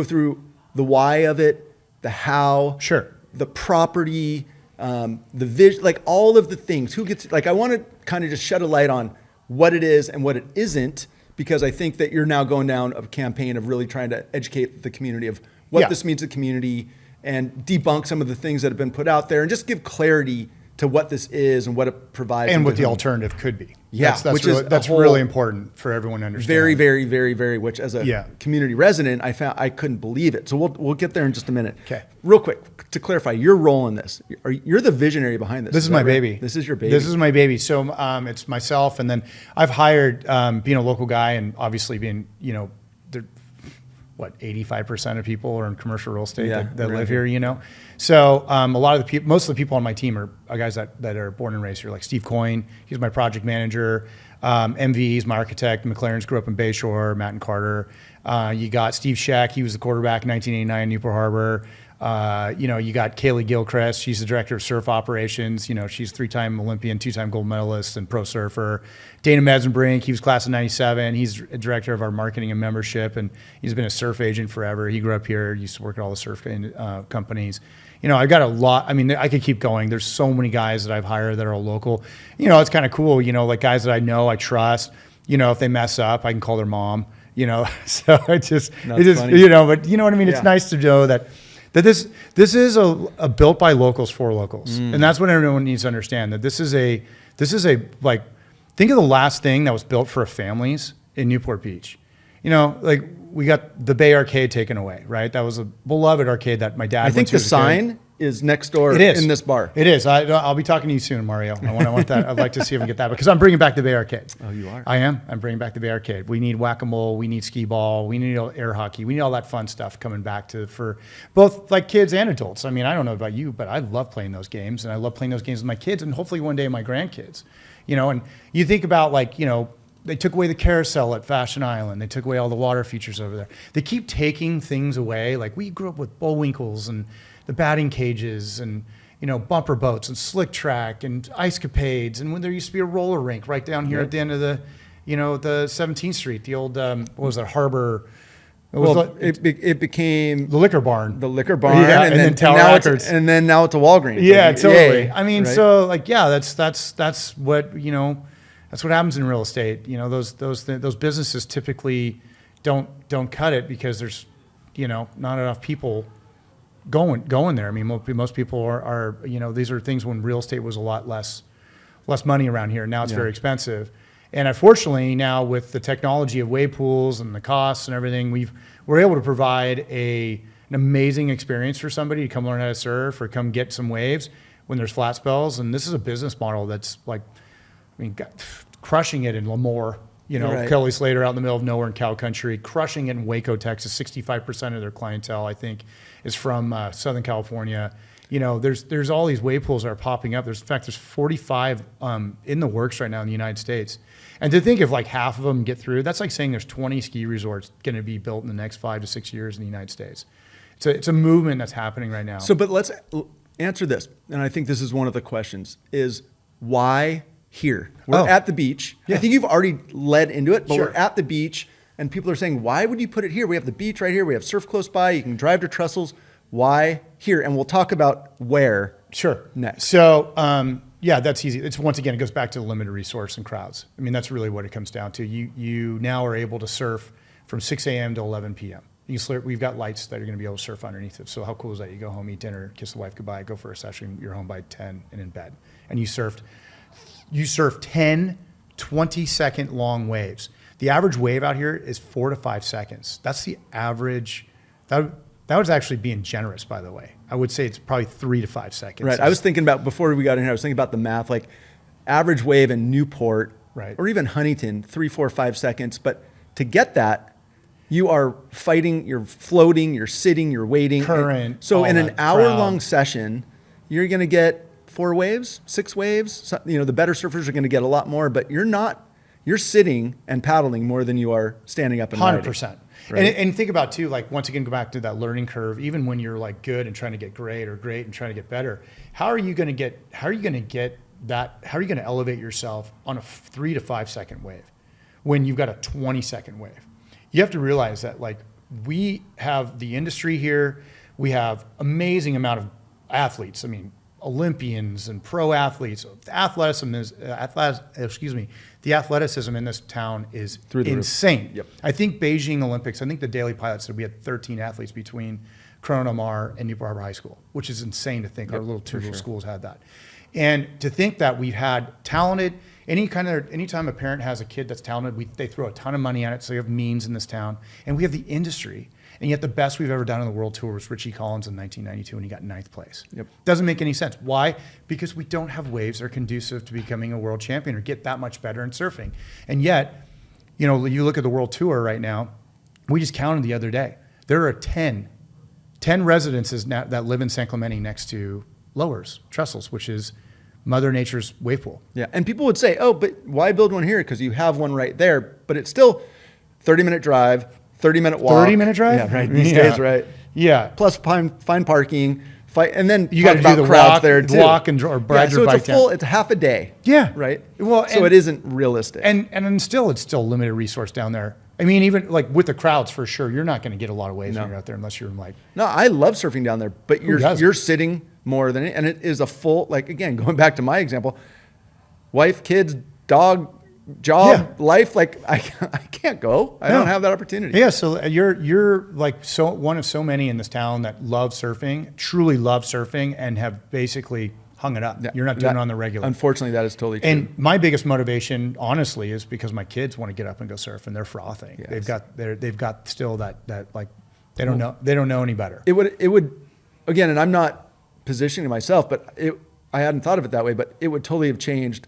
A: through the why of it, the how,
B: sure,
A: the property, the vision, all of the things. Who gets I want to kind of just shed a light on what it is and what it isn't, because I think that you're now going down a campaign of really trying to educate the community of what this means to the community and debunk some of the things that have been put out there and just give clarity to what this is and what it provides.
B: And what the alternative could be.
A: Yeah,
B: that's really important for everyone to understand.
A: Very, very, very, very, which as a community resident, I couldn't believe it. So we'll get there in just a minute.
B: Okay.
A: Real quick, to clarify, your role in this, you're the visionary behind this.
B: This is my baby.
A: This is your baby.
B: This is my baby. So it's myself, and then I've hired, being a local guy and obviously being, 85% of people are in commercial real estate that live here, So most of the people on my team are guys that are born and raised here, like Steve Coyne, he's my project manager. MV, he's my architect. McLaren's grew up in Bayshore, Matt and Carter. You got Steve Scheck, he was the quarterback in 1989 in Newport Harbor. You got Kaylee Gilchrist, she's the director of surf operations. She's 3-time Olympian, 2-time gold medalist and pro surfer. Dana Madsenbrink, he was class of 97. He's a director of our marketing and membership, and he's been a surf agent forever. He grew up here, used to work at all the surf companies. I've got a lot. I could keep going. There's so many guys that I've hired that are all local. It's kind of cool, guys that I know, I trust. If they mess up, I can call their mom, so but you know what I mean? Yeah. It's nice to know that that this is a built by locals for locals, and that's what everyone needs to understand. That this is a like, think of the last thing that was built for families in Newport Beach. You know, like we got the Bay Arcade taken away, right? That was a beloved arcade that my dad.
A: I think the sign is next door
B: it is.
A: in this bar.
B: It is. I'll be talking to you soon, Mario. I want that. I'd like to see if we can get that because I'm bringing back the Bay Arcade.
A: Oh, you are?
B: I am. I'm bringing back the Bay Arcade. We need whack-a-mole. We need skee ball. We need air hockey. We need all that fun stuff coming back for both like kids and adults. I mean, I don't know about you, but I love playing those games, and I love playing those games with my kids, and hopefully one day my grandkids. You know, and you think about like, you know, they took away the carousel at Fashion Island. They took away all the water features over there. They keep taking things away. Like we grew up with Bullwinkles and the batting cages and, you know, bumper boats and slick track and ice capades. And when there used to be a roller rink right down here at the end of the, you know, the 17th Street, the old, what was that, Harbor?
A: It became
B: the liquor barn.
A: The liquor barn,
B: yeah, and then Tower Records.
A: And then now it's a Walgreens.
B: Yeah,
A: like,
B: totally.
A: yay,
B: I mean,
A: right?
B: so like, yeah, that's what, you know, that's what happens in real estate. You know, those businesses typically don't cut it because there's, you know, not enough people going there. I mean, most people are, you know, these are things when real estate was a lot less money around here. Now it's very expensive. And unfortunately now with the technology of wave pools and the costs and everything, we're able to provide an amazing experience for somebody to come learn how to surf or come get some waves when there's flat spells. And this is a business model that's like, I mean, crushing it in Lemoore, you know,
A: right.
B: Kelly Slater out in the middle of nowhere in cow country, crushing it in Waco, Texas. 65% of their clientele, I think, is from Southern California. You know, there's all these wave pools that are popping up. In fact, there's 45 in the works right now in the United States. And to think if like half of them get through, that's like saying there's 20 ski resorts going to be built in the next 5 to 6 years in the United States. It's a movement that's happening right now.
A: So, but let's answer this. And I think this is one of the questions is why here? We're at the beach. Yeah. I think you've already led into it, but we're at the beach and people are saying, why would you put it here? We have the beach right here. We have surf close by. You can drive to Trestles. Why here? And we'll talk about where next.
B: So, yeah, that's easy. It's once again, it goes back to the limited resource and crowds. I mean, that's really what it comes down to. You now are able to surf from 6 a.m. to 11 p.m. We've got lights that are going to be able to surf underneath it. So how cool is that? You go home, eat dinner, kiss the wife goodbye, go for a session. You're home by 10 and in bed. And you surf 10, 20-second long waves. The average wave out here is 4 to 5 seconds. That's the average. That was actually being generous, by the way. I would say it's probably 3 to 5 seconds.
A: Right. I was thinking about, before we got in here, I was thinking about the math, like average wave in Newport,
B: right,
A: or even Huntington, 3, 4, 5 seconds. But to get that, you are fighting, you're floating, you're sitting, you're waiting.
B: Current.
A: So in an hour-long session, you're going to get 4 waves, 6 waves. So, you know, the better surfers are going to get a lot more, but you're sitting and paddling more than you are standing up and
B: 100%.
A: riding. Right.
B: And think about too, like once again, go back to that learning curve. Even when you're like good and trying to get great or great and trying to get better, how are you going to elevate yourself on a 3 to 5 second wave when you've got a 20-second wave? You have to realize that like we have the industry here, we have amazing amount of athletes. I mean, Olympians and pro athletes. The athleticism in this town is insane.
A: Yep.
B: I think Beijing Olympics, I think the Daily Pilot said we had 13 athletes between Corona Mar and Newport Harbor High School, which is insane to think. Our little schools had that. And to think that we've had talented, anytime a parent has a kid that's talented, they throw a ton of money at it, so you have means in this town. And we have the industry. And yet the best we've ever done on the World Tour was Richie Collins in 1992 when he got 9th place.
A: Yep.
B: Doesn't make any sense. Why? Because we don't have waves that are conducive to becoming a world champion or get that much better in surfing. And yet, you know, you look at the World Tour right now, we just counted the other day. There are 10 residences now that live in San Clemente next to Lowers, Trestles, which is Mother Nature's wave pool.
A: Yeah, and people would say, oh, but why build one here? Because you have one right there. But it's still 30-minute drive, 30-minute walk.
B: 30-minute drive?
A: Yeah, right. These days, right?
B: Yeah.
A: Plus find parking, and then
B: you got to do the
A: crowds
B: walk,
A: there too.
B: Walk or ride your bike down.
A: It's half a day.
B: Yeah.
A: Right?
B: Well,
A: so it isn't realistic.
B: And still, it's still limited resource down there. I mean, even like with the crowds, for sure, you're not going to get a lot of waves when you're out there unless you're like.
A: No, I love surfing down there, but you're sitting more than it, and it is a full, like, again, going back to my example, wife, kids, dog, job, life, like I can't go. I don't have that opportunity.
B: Yeah. So you're like one of so many in this town that love surfing, truly love surfing, and have basically hung it up.
A: Yeah,
B: You're not doing it on the regular.
A: Unfortunately, that is totally true.
B: And my biggest motivation, honestly, is because my kids want to get up and go surf, and they're frothing.
A: Yes.
B: They've got still that like they don't know any better.
A: It would again, and I'm not positioning myself, but I hadn't thought of it that way, but it would totally have changed.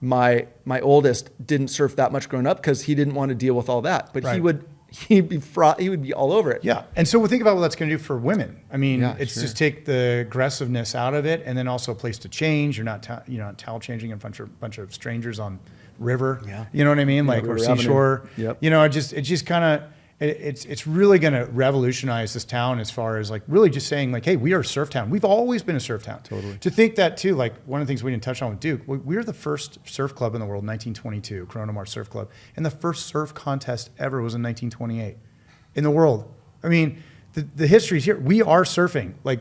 A: My oldest didn't surf that much growing up because he didn't want to deal with all that, but
B: Right.
A: he would be all over it.
B: Yeah. And so we'll think about what that's going to do for women. I mean,
A: Yeah,
B: it's
A: sure.
B: just take the aggressiveness out of it, and then also a place to change. You're not towel changing in front of a bunch of strangers on river.
A: Yeah.
B: You know what I mean? Like, or
A: River Avenue.
B: seashore.
A: Yep.
B: You know, it just kind of, it's really going to revolutionize this town as far as like really just saying like, hey, we are a surf town. We've always been a surf town.
A: Totally.
B: To think that too, like one of the things we didn't touch on with Duke, we were the first surf club in the world, 1922, Corona Mars Surf Club. And the first surf contest ever was in 1928 in the world. I mean, the history's here. We are surfing. Like,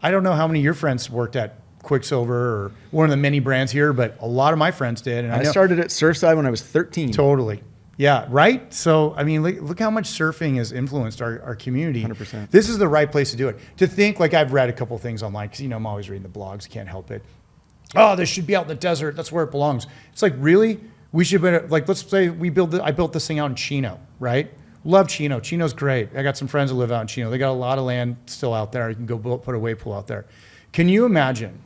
B: I don't know how many of your friends worked at Quicksilver or one of the many brands here, but a lot of my friends did. And
A: I started at Surfside when I was 13.
B: Totally. Yeah, right? So, I mean, look how much surfing has influenced our community.
A: 100%.
B: This is the right place to do it. To think, like I've read a couple things online, because, I'm always reading the blogs, can't help it. Oh, this should be out in the desert. That's where it belongs. It's like, really? We should be, like, let's say I built this thing out in Chino, right? Love Chino. Chino's great. I got some friends who live out in Chino. They got a lot of land still out there. You can go put a wave pool out there. Can you imagine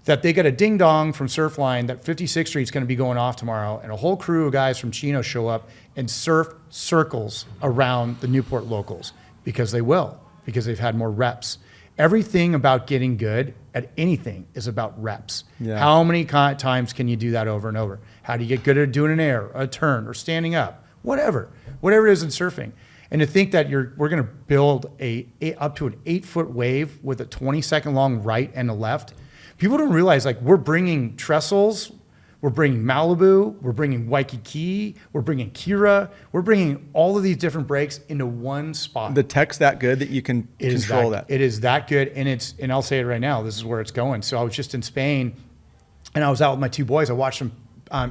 B: that they get a ding dong from Surfline that 56th Street's going to be going off tomorrow, and a whole crew of guys from Chino show up and surf circles around the Newport locals because they've had more reps. Everything about getting good at anything is about reps.
A: Yeah.
B: How many times can you do that over and over? How do you get good at doing an air, a turn, or standing up? Whatever it is in surfing. And to think that we're going to build up to an 8-foot wave with a 20-second long right and a left. People don't realize, like, we're bringing trestles, we're bringing Malibu, we're bringing Waikiki, we're bringing Kira, we're bringing all of these different breaks into one spot.
A: The tech's that good that you can control that.
B: It is that good, and I'll say it right now, this is where it's going. So I was just in Spain, and I was out with my two boys. I watched them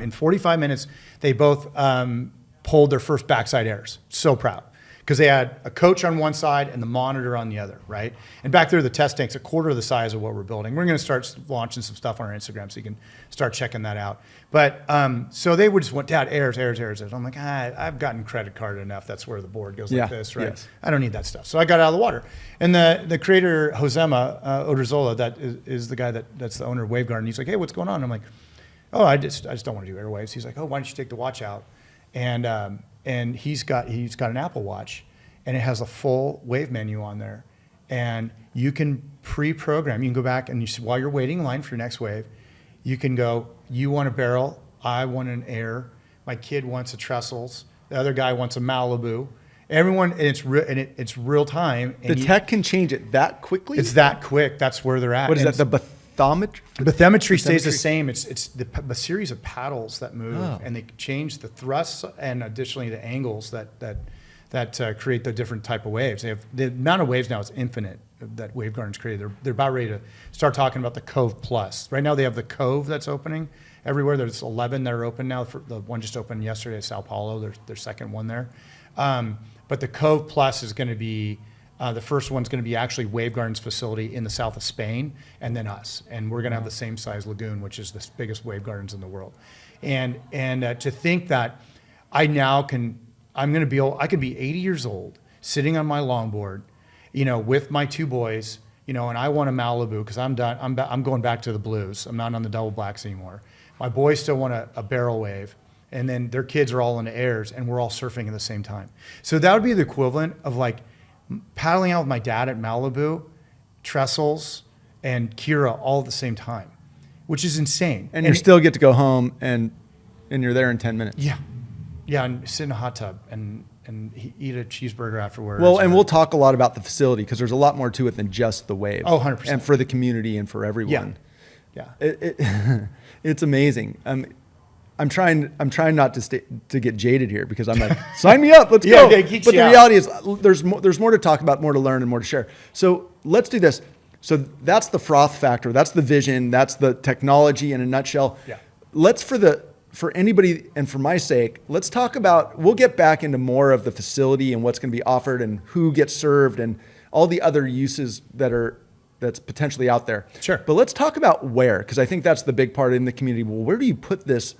B: in 45 minutes. They both pulled their first backside airs. So proud. Because they had a coach on one side and the monitor on the other, right? And back there, the test tank's a quarter of the size of what we're building. We're going to start launching some stuff on our Instagram so you can start checking that out. But so they just went, Dad, airs. I'm like, I've gotten credit card enough. That's where the board goes like this, right?
A: Yes.
B: I don't need that stuff. So I got out of the water. And the creator, Josema Odrzola, that is the guy that's the owner of Waveguarding. He's like, hey, what's going on? I'm like, oh, I just don't want to do airwaves. He's like, oh, why don't you take the watch out? And he's got an Apple Watch, and it has a full wave menu on there, and you can pre-program. You can go back and while you're waiting in line for your next wave, you can go. You want a barrel? I want an air. My kid wants a trestles. The other guy wants a Malibu. Everyone, and it's real time. And
A: The tech can change it that quickly?
B: It's that quick. That's where they're at.
A: What is
B: And
A: that, the bathymetry?
B: Bathymetry stays the same. It's the series of paddles that move, and they change the thrusts and additionally the angles that create the different type of waves. They have the amount of waves now is infinite that Waveguarding's created. They're about ready to start talking about the Cove Plus. Right now they have the Cove that's opening everywhere. There's 11 that are open now. The one just opened yesterday at Sao Paulo. Their second one there. But the Cove Plus is going to be the first one's going to be actually Waveguarding's facility in the south of Spain, and then us. And we're going to have the same size Lagoon, which is the biggest wave gardens in the world. And to think that I can be 80 years old, sitting on my longboard, with my two boys, and I want a Malibu because I'm done. I'm going back to the blues. I'm not on the double blacks anymore. My boys still want a barrel wave. And then their kids are all into airs, and we're all surfing at the same time. So that would be the equivalent of like paddling out with my dad at Malibu, trestles, and Kira all at the same time, which is insane.
A: And you still get to go home and you're there in 10 minutes.
B: Yeah, and sit in a hot tub and eat a cheeseburger afterwards.
A: Well, and we'll talk a lot about the facility because there's a lot more to it than just the wave.
B: Oh, 100%.
A: And for the community and for everyone.
B: Yeah.
A: It's amazing. I'm trying not to get jaded here because I'm like, sign me up, let's go.
B: Yeah,
A: but the reality is there's more to talk about, more to learn, and more to share. So let's do this. So that's the froth factor. That's the vision. That's the technology in a nutshell.
B: Yeah.
A: Let's, for the for anybody and for my sake, let's talk about, we'll get back into more of the facility and what's going to be offered and who gets served and all the other uses that's potentially out there.
B: Sure.
A: But let's talk about where, because I think that's the big part in the community. Well, where do you put this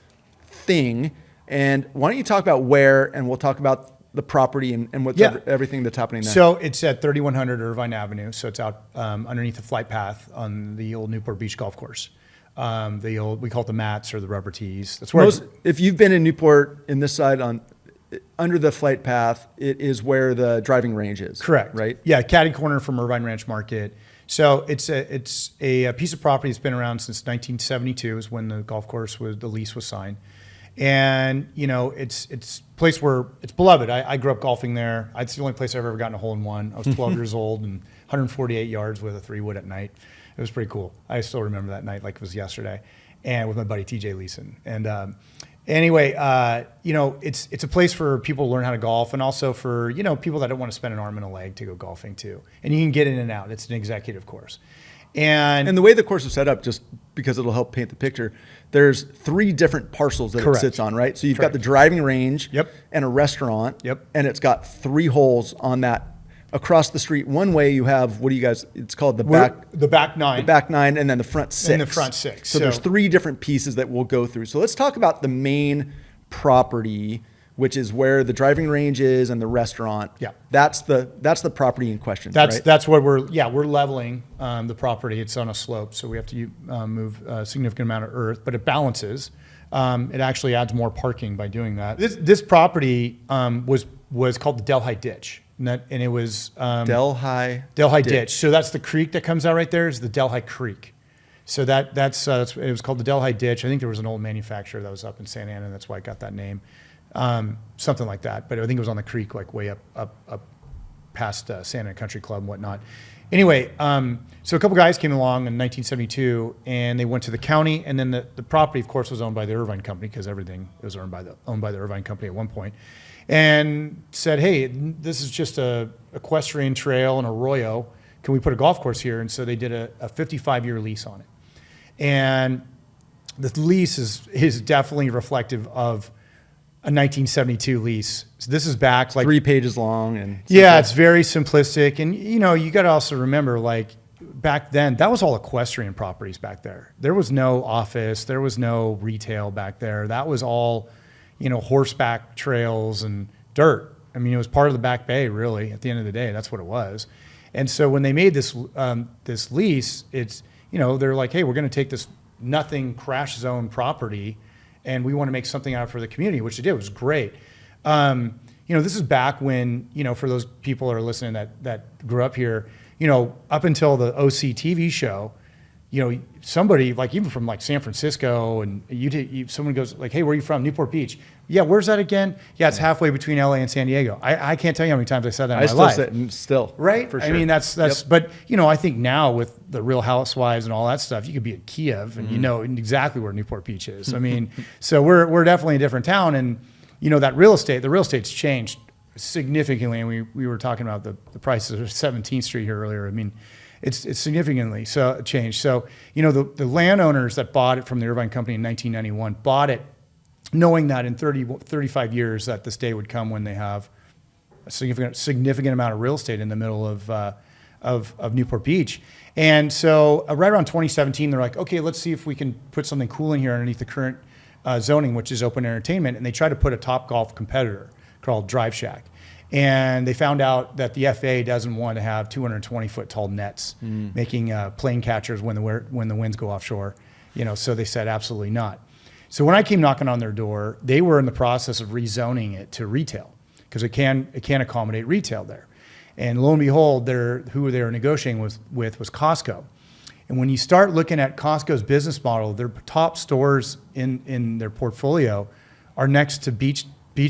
A: thing? And why don't you talk about where, and we'll talk about the property and what's everything that's happening there.
B: So it's at 3100 Irvine Avenue. So it's out underneath the flight path on the old Newport Beach golf course. We call it the mats or the rubber tees. That's where
A: if you've been in Newport in this side under the flight path, it is where the driving range is.
B: Correct.
A: Right?
B: Yeah, catty corner from Irvine Ranch Market. So it's a piece of property that's been around since 1972 is when the golf course the lease was signed. And, it's a place where it's beloved. I grew up golfing there. It's the only place I've ever gotten a hole in one. I was 12 years old and 148 yards with a 3-wood at night. It was pretty cool. I still remember that night like it was yesterday, and with my buddy TJ Leeson. And anyway, it's a place for people to learn how to golf, and also for people that don't want to spend an arm and a leg to go golfing too. And you can get in and out. It's an executive course. And
A: the way the course is set up, just because it'll help paint the picture, there's 3 different parcels that it sits on, right? So you've got the driving range and a restaurant, and it's got 3 holes on that. Across the street, one way you have, it's called the back 9. The back 9, and then the front 6.
B: And the front 6.
A: So there's 3 different pieces that we'll go through. So let's talk about the main property, which is where the driving range is and the restaurant.
B: Yeah.
A: That's the property in question.
B: That's what we're leveling the property. It's on a slope, so we have to move a significant amount of earth, but it balances. It actually adds more parking by doing that. This property was called the Delhi Ditch. And it was
A: Delhi
B: Ditch. So that's the creek that comes out right there is the Delhi Creek. So that's it was called the Delhi Ditch. I think there was an old manufacturer that was up in Santa Ana. That's why it got that name, something like that. But I think it was on the creek, like way up past Santa Ana Country Club and whatnot. Anyway, so a couple guys came along in 1972, and they went to the county, and then the property, of course, was owned by the Irvine Company because everything was owned by the Irvine Company at one point. And said, hey, this is just a equestrian trail and arroyo. Can we put a golf course here? And so they did a 55-year lease on it. And the lease is definitely reflective of a 1972 lease. So this is back like
A: 3 pages long. And
B: it's very simplistic. And, you got to also remember, like, back then, that was all equestrian properties back there. There was no office. There was no retail back there. That was all horseback trails and dirt. I mean, it was part of the Back Bay, really. At the end of the day, that's what it was. And so when they made this lease, it's they're like, hey, we're going to take this nothing crash zone property, and we want to make something out for the community, which they did. It was great. This is back when for those people that are listening that grew up here, up until the OC TV show. Somebody like even from like San Francisco and someone goes like, hey, where are you from? Newport Beach. Yeah, where's that again? Yeah, it's halfway between LA and San Diego. I can't tell you how many times I said that in my life.
A: Still.
B: Right?
A: For sure.
B: I mean, that's but I think now with the Real Housewives and all that stuff, you could be at Kiev and you know exactly where Newport Beach is. I mean, so we're definitely a different town, and the real estate's changed significantly, and we were talking about the prices of 17th Street here earlier. I mean, it's significantly changed. So, the landowners that bought it from the Irvine Company in 1991 bought it knowing that in 35 years that this day would come when they have a significant amount of real estate in the middle of Newport Beach. And so right around 2017, they're like, okay, let's see if we can put something cool in here underneath the current zoning, which is open entertainment. And they tried to put a Topgolf competitor called Drive Shack. And they found out that the FAA doesn't want to have 220-foot tall nets making plane catchers when the winds go offshore. So they said absolutely not. So when I came knocking on their door, they were in the process of rezoning it to retail because it can accommodate retail there. And lo and behold, who they were negotiating with was Costco. And when you start looking at Costco's business model, their top stores in their portfolio are next to beach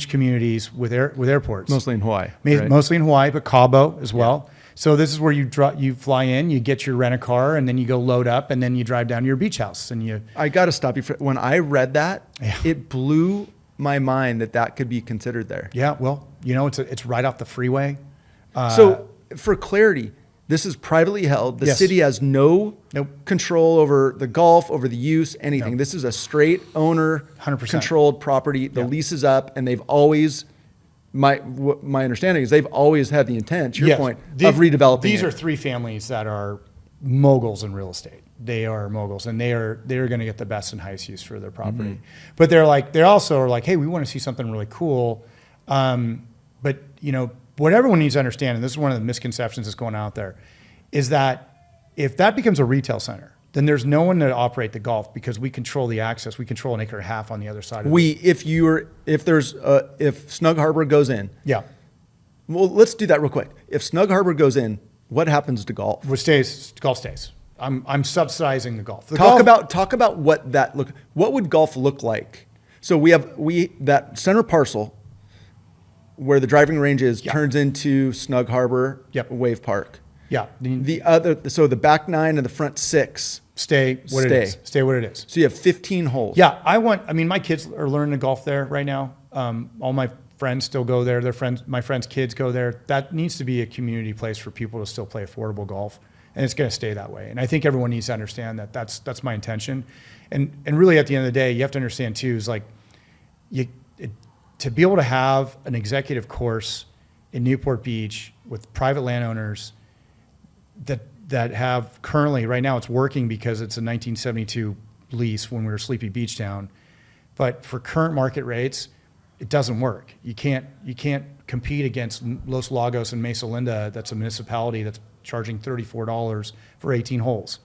B: communities with airports.
A: Mostly in Hawaii.
B: Mostly in Hawaii, but Cabo as well. Yeah. So this is where you fly in, you get your rent-a-car, and then you go load up, and then you drive down to your beach house. And
A: I got to stop you. When I read that, it blew my mind that could be considered there.
B: Yeah, well, it's right off the freeway.
A: So for clarity, This is privately held. The
B: Yes.
A: city has no
B: Nope.
A: control over the golf, over the use, anything.
B: No.
A: This is a straight owner
B: 100%.
A: controlled property. The
B: Yeah.
A: lease is up, and they've always, my understanding is they've always had the intent, to your
B: Yes.
A: point, of redeveloping
B: These
A: it.
B: are three families that are moguls in real estate. They are moguls, and they're going to get the best and highest use for their property.
A: Mm-hmm.
B: But they also are like, hey, we want to see something really cool. But what everyone needs to understand, and this is one of the misconceptions that's going out there, is that if that becomes a retail center, then there's no one to operate the golf because we control the access. We control an acre and a half on the other side of it.
A: If Snug Harbor goes in,
B: Yeah.
A: well, let's do that real quick. If Snug Harbor goes in, what happens to golf?
B: Golf stays. I'm subsidizing the golf.
A: Talk about what would golf look like? So that center parcel where the driving range is turns into Snug Harbor Wave Park.
B: Yeah.
A: So the back 9 and the front 6
B: Stay what it is. Stay what it is.
A: So you have 15 holes.
B: Yeah. My kids are learning to golf there right now. All my friends still go there. My friends' kids go there. That needs to be a community place for people to still play affordable golf. And it's going to stay that way. And I think everyone needs to understand that that's my intention. And really at the end of the day, you have to understand too, is like to be able to have an executive course in Newport Beach with private landowners that have currently, right now it's working because it's a 1972 lease when we were Sleepy Beach Town. But for current market rates, it doesn't work. You can't compete against Los Lagos and Mesa Linda. That's a municipality that's charging $34 for 18 holes.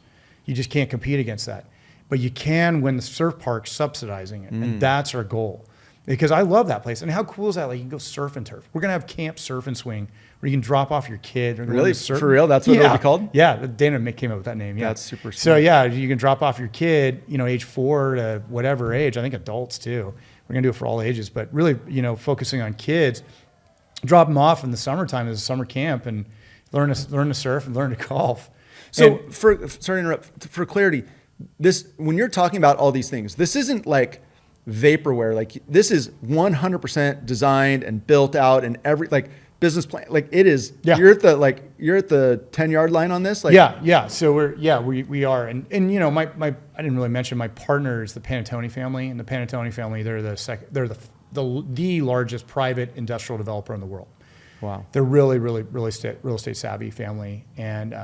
B: You just can't compete against that. But you can when the surf park's subsidizing it. And that's our goal. Because I love that place. And how cool is that? Like you can go surf and turf. We're going to have camp surf and swing where you can drop off your kid.
A: Really? For real? That's what it'll be called?
B: Yeah. Dana came up with that name. Yeah.
A: That's super sweet.
B: So yeah, you can drop off your kid, age 4 to whatever age. I think adults too. We're going to do it for all ages, but really, focusing on kids, drop them off in the summertime as a summer camp and learn to surf and learn to golf.
A: So sorry to interrupt, for clarity, when you're talking about all these things, this isn't like vaporware. Like this is 100% designed and built out and business plan. Like it is, you're at the 10-yard line on this. Like,
B: yeah. So we are. And I didn't really mention my partner is the Panetone family, and the Panetone family, they're the largest private industrial developer in the world.
A: Wow.
B: They're really real estate savvy family. And,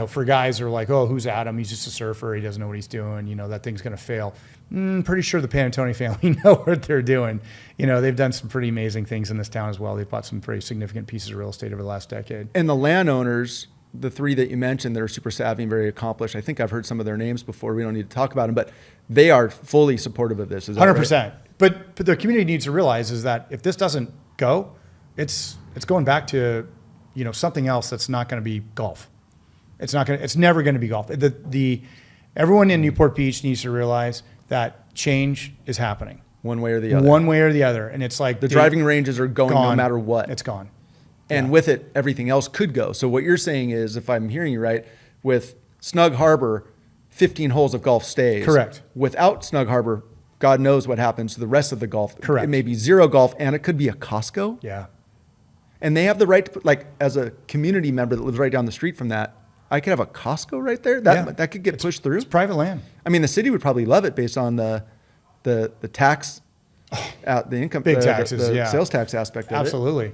B: for guys who are like, oh, who's Adam? He's just a surfer. He doesn't know what he's doing. That thing's going to fail. Pretty sure the Panetone family know what they're doing. They've done some pretty amazing things in this town as well. They've bought some pretty significant pieces of real estate over the last decade.
A: And the landowners, the 3 that you mentioned that are super savvy and very accomplished, I think I've heard some of their names before. We don't need to talk about them, but they are fully supportive of this. Is that
B: 100%.
A: Right?
B: But the community needs to realize is that if this doesn't go, it's going back to, something else that's not going to be golf. It's never going to be golf. Everyone in Newport Beach needs to realize that change is happening.
A: One way or the other.
B: And it's like
A: the driving ranges are going no matter what.
B: It's gone.
A: And with it, everything else could go. So what you're saying is, if I'm hearing you right, with Snug Harbor, 15 holes of golf stays.
B: Correct.
A: Without Snug Harbor, God knows what happens to the rest of the golf.
B: Correct.
A: It may be 0 golf, and it could be a Costco.
B: Yeah.
A: And they have the right to put, as a community member that lives right down the street from that, I could have a Costco right there. That could get pushed through.
B: It's private land.
A: I mean, the city would probably love it based on the tax, the income,
B: big taxes,
A: the sales tax aspect of it.
B: Absolutely.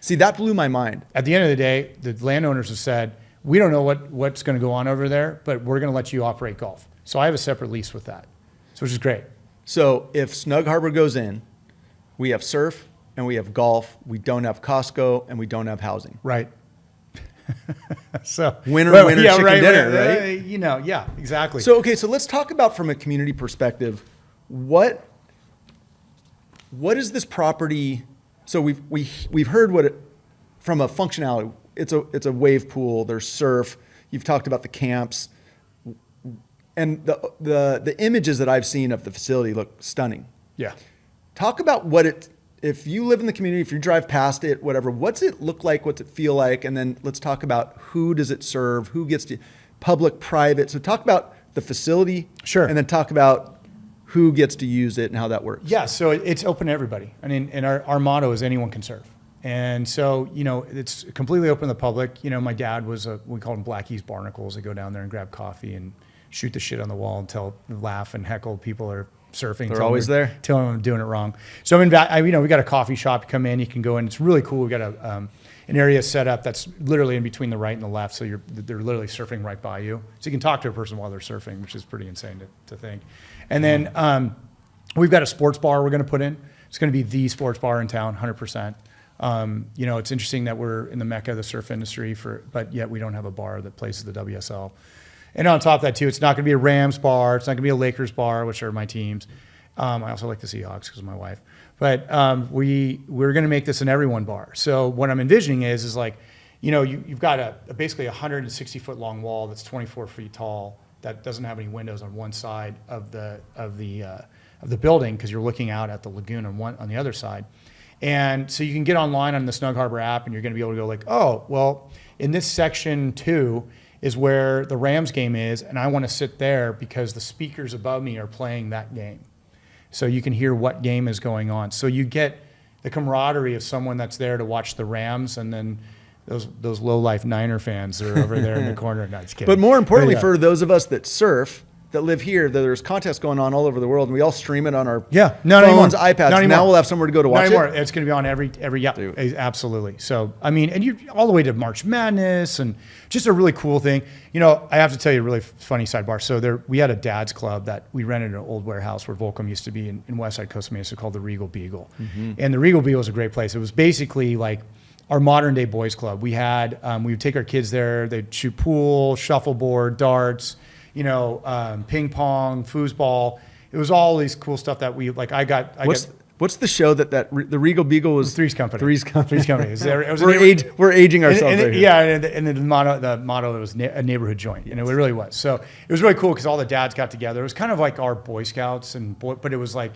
A: See, that blew my mind.
B: At the end of the day, the landowners have said, we don't know what's going to go on over there, but we're going to let you operate golf. So I have a separate lease with that, which is great.
A: So if Snug Harbor goes in, we have surf and we have golf. We don't have Costco and we don't have housing.
B: Right. So
A: winner, chicken dinner, right?
B: Yeah, exactly.
A: So let's talk about from a community perspective, what is this property? So we've heard from a functionality. It's a wave pool. There's surf. You've talked about the camps, and the images that I've seen of the facility look stunning.
B: Yeah.
A: Talk about if you live in the community, if you drive past it, whatever, what's it look like? What's it feel like? And then let's talk about who does it serve? Who gets to public, private? So talk about the facility.
B: Sure.
A: And then talk about who gets to use it and how that works.
B: Yeah. So it's open to everybody. And our motto is anyone can surf. And so, it's completely open to the public. My dad was we called them Blackie's Barnacles. They go down there and grab coffee and shoot the shit on the wall and laugh and heckle people are surfing.
A: They're always there.
B: Telling them I'm doing it wrong. So we got a coffee shop. You come in, you can go in. It's really cool. We got an area set up that's literally in between the right and the left. So they're literally surfing right by you. So you can talk to a person while they're surfing, which is pretty insane to think. And then we've got a sports bar we're going to put in. It's going to be the sports bar in town, 100%. It's interesting that we're in the mecca of the surf industry but yet we don't have a bar that plays the WSL. And on top of that too, it's not going to be a Rams bar. It's not going to be a Lakers bar, which are my teams. I also like the Seahawks because of my wife. But we're going to make this an everyone bar. So what I'm envisioning is like, you've got basically a 160-foot long wall that's 24 feet tall that doesn't have any windows on one side of the building because you're looking out at the lagoon on the other side. And so you can get online on the Snug Harbor app and you're going to be able to go like, oh, well, in this section 2 is where the Rams game is, and I want to sit there because the speakers above me are playing that game. So you can hear what game is going on. So you get the camaraderie of someone that's there to watch the Rams, and then those low-life Niner fans that are over there in the corner. No, just kidding.
A: But more importantly, for those of us that surf, that live here, there's contests going on all over the world, and we all stream it on our phones, iPads. Now we'll have somewhere to go to watch it.
B: It's going to be on every absolutely. So, and you all the way to March Madness, and just a really cool thing. I have to tell you a really funny sidebar. So we had a dad's club that we rented an old warehouse where Volcom used to be in Westside Costa Mesa called the Regal Beagle. Mm-hmm. And the Regal Beagle is a great place. It was basically like our modern day boys club. We would take our kids there. They'd shoot pool, shuffleboard, darts, ping pong, foosball. It was all these cool stuff that we like.
A: What's the show that the Regal Beagle was?
B: Three's Company.
A: We're aging ourselves.
B: And the motto was a neighborhood joint, and it really was. So it was really cool because all the dads got together. It was kind of like our Boy Scouts, but it was like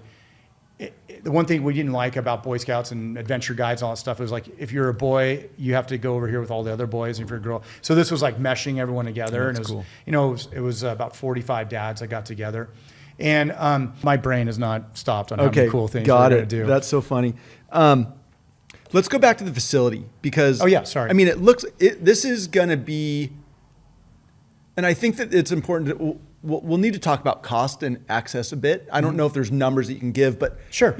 B: the one thing we didn't like about Boy Scouts and adventure guides and all that stuff was like, if you're a boy, you have to go over here with all the other boys, and if you're a girl. So this was like meshing everyone together.
A: That's
B: and
A: cool.
B: It was about 45 dads that got together. And my brain has not stopped on how many cool things we're going to do.
A: That's so funny. Let's go back to the facility because...
B: Oh, yeah, sorry.
A: This is going to be... And I think that it's important that we'll need to talk about cost and access a bit. I don't know if there's numbers that you can give, but
B: sure.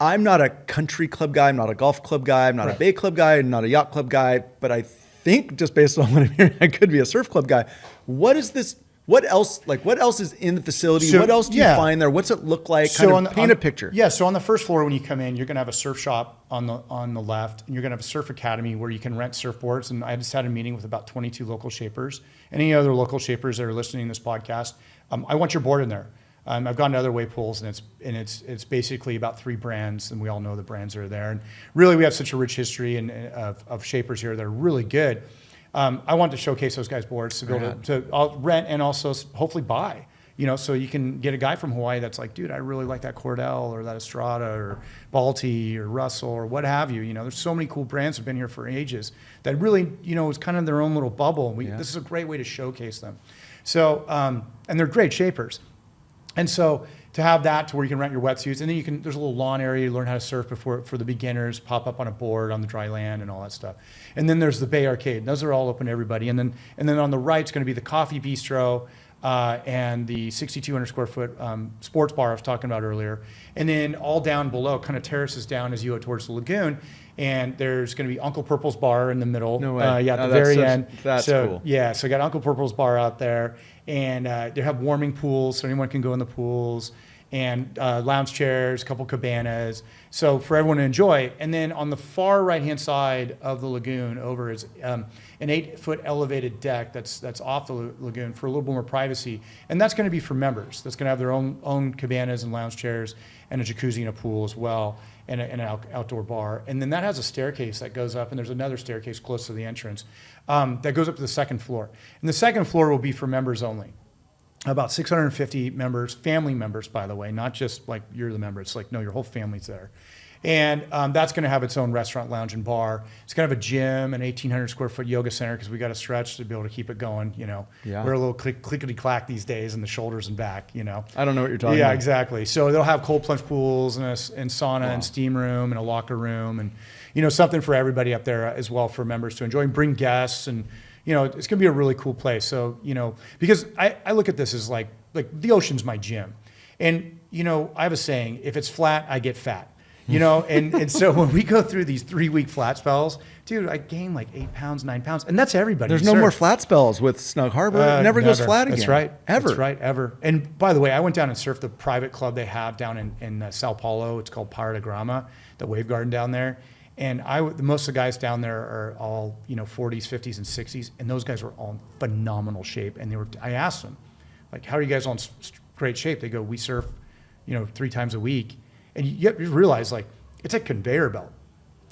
A: I'm not a country club guy. I'm not a golf club guy. I'm not a bay club guy. I'm not a yacht club guy. But I think just based on what I'm hearing, I could be a surf club guy. What is this? What else? Like what else is in the facility? So, what else do you find there? What's it look like? Paint a picture.
B: Yeah. So on the first floor, when you come in, you're going to have a surf shop on the left, and you're going to have a surf academy where you can rent surfboards. And I just had a meeting with about 22 local shapers. Any other local shapers that are listening to this podcast, I want your board in there. I've gone to other Wavepools, and it's basically about 3 brands, and we all know the brands that are there. And really, we have such a rich history of shapers here that are really good. I want to showcase those guys' boards to be able to rent and also hopefully buy. So you can get a guy from Hawaii that's like, dude, I really like that Cordell or that Estrada or Balti or Russell or what have you. There's so many cool brands that have been here for ages that really, is kind of their own little bubble. This is a great way to showcase them. So, and they're great shapers. And so to have that to where you can rent your wetsuits, and then there's a little lawn area, you learn how to surf for the beginners, pop up on a board on the dry land and all that stuff. And then there's the Bay Arcade. Those are all open to everybody. And then on the right is going to be the Coffee Bistro and the 6,200 square foot sports bar I was talking about earlier. And then all down below, kind of terraces down as you go towards the lagoon. And there's going to be Uncle Purple's bar in the middle.
A: No way.
B: At the very end.
A: That's cool.
B: Yeah, so I got Uncle Purple's bar out there. And they have warming pools, so anyone can go in the pools. And lounge chairs, a couple cabanas. So for everyone to enjoy. And then on the far right-hand side of the lagoon over is an 8-foot elevated deck that's off the lagoon for a little bit more privacy. And that's going to be for members. That's going to have their own cabanas and lounge chairs and a jacuzzi and a pool as well and an outdoor bar. And then that has a staircase that goes up, and there's another staircase close to the entrance that goes up to the second floor. And the second floor will be for members only. About 650 members, family members, by the way, not just like you're the member. It's like, no, your whole family's there. And that's going to have its own restaurant, lounge, and bar. It's going to have a gym, an 1,800 square foot yoga center because we got to stretch to be able to keep it going.
A: Yeah.
B: We're a little clickety clack these days in the shoulders and back.
A: I don't know what you're talking about.
B: Yeah, exactly. So they'll have cold plunge pools and sauna and steam room and a locker room and something for everybody up there as well for members to enjoy and bring guests and it's going to be a really cool place. So because I look at this as like the ocean's my gym, and I have a saying: if it's flat, I get fat. And so when we go through these 3-week flat spells, dude, I gain like 8 pounds, 9 pounds. And that's everybody.
A: There's no more flat spells with Snug Harbor. It never goes flat again.
B: That's right.
A: Ever.
B: That's right. Ever. And by the way, I went down and surfed the private club they have down in Sao Paulo. It's called Para de Grama, the Wavegarden down there. And most of the guys down there are all, 40s, 50s, and 60s. And those guys were all in phenomenal shape. And I asked them, like, how are you guys all in great shape? They go, we surf, 3 times a week. And you realize, like, it's a conveyor belt.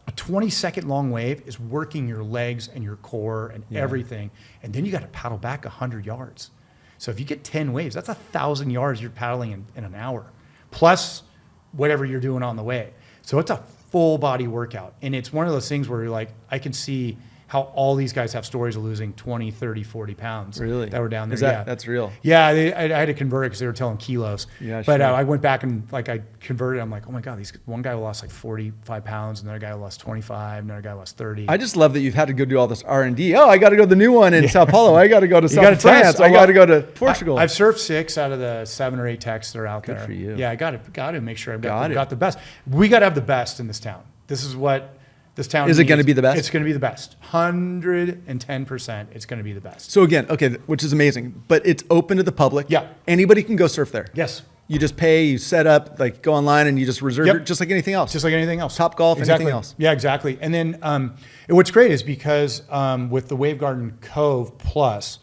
B: A 20-second long wave is working your legs and your core and everything. And then you got to paddle back 100 yards. So if you get 10 waves, that's 1,000 yards you're paddling in an hour, plus whatever you're doing on the way. So it's a full body workout. And it's one of those things where you're like, I can see how all these guys have stories of losing 20, 30, 40 pounds
A: really?
B: That were down there.
A: That's real?
B: Yeah, I had to convert it because they were telling kilos.
A: Yeah,
B: but
A: sure.
B: I went back and I converted. I'm like, oh my God, one guy lost like 45 pounds, another guy lost 25, another guy lost 30.
A: I just love that you've had to go do all this R&D. Oh, I got to go to the new one in Sao Paulo. I got to go to South France. I got to go to Portugal.
B: I've surfed 6 out of the 7 or 8 techs that are out there.
A: Good for you.
B: Yeah, I got to make sure I've got the best. We got to have the best in this town. This is what this town
A: is. It going to be the best?
B: It's going to be the best. 110%. It's going to be the best.
A: So again, okay, which is amazing, but it's open to the public.
B: Yeah. Anybody
A: Anybody can go surf there.
B: Yes.
A: You just pay, you set up, like go online and you just reserve just like anything else.
B: Just like anything else.
A: Top golf,
B: exactly.
A: anything else.
B: Yeah, exactly. And then what's great is because with the Wavegarden Cove Plus,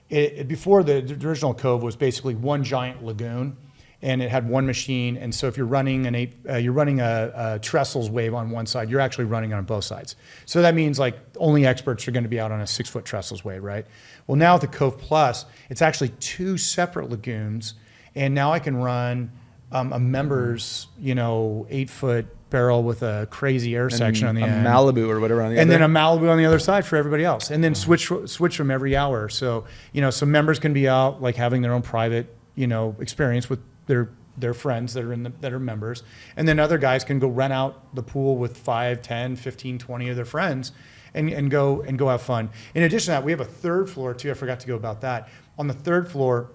B: before the original Cove was basically one giant lagoon, and it had one machine. And so if you're running a trestles wave on one side, you're actually running on both sides. So that means like only experts are going to be out on a 6-foot trestles wave, right? Well, now with the Cove Plus, it's actually 2 separate lagoons. And now I can run a member's, 8-foot barrel with a crazy air section on the end.
A: A Malibu or whatever on the other.
B: And then a Malibu on the other side for everybody else. And then switch them every hour. So, some members can be out like having their own private, experience with their friends that are members. And then other guys can go rent out the pool with 5, 10, 15, 20 of their friends and go have fun. In addition to that, we have a 3rd floor too. I forgot to go about that. On the 3rd floor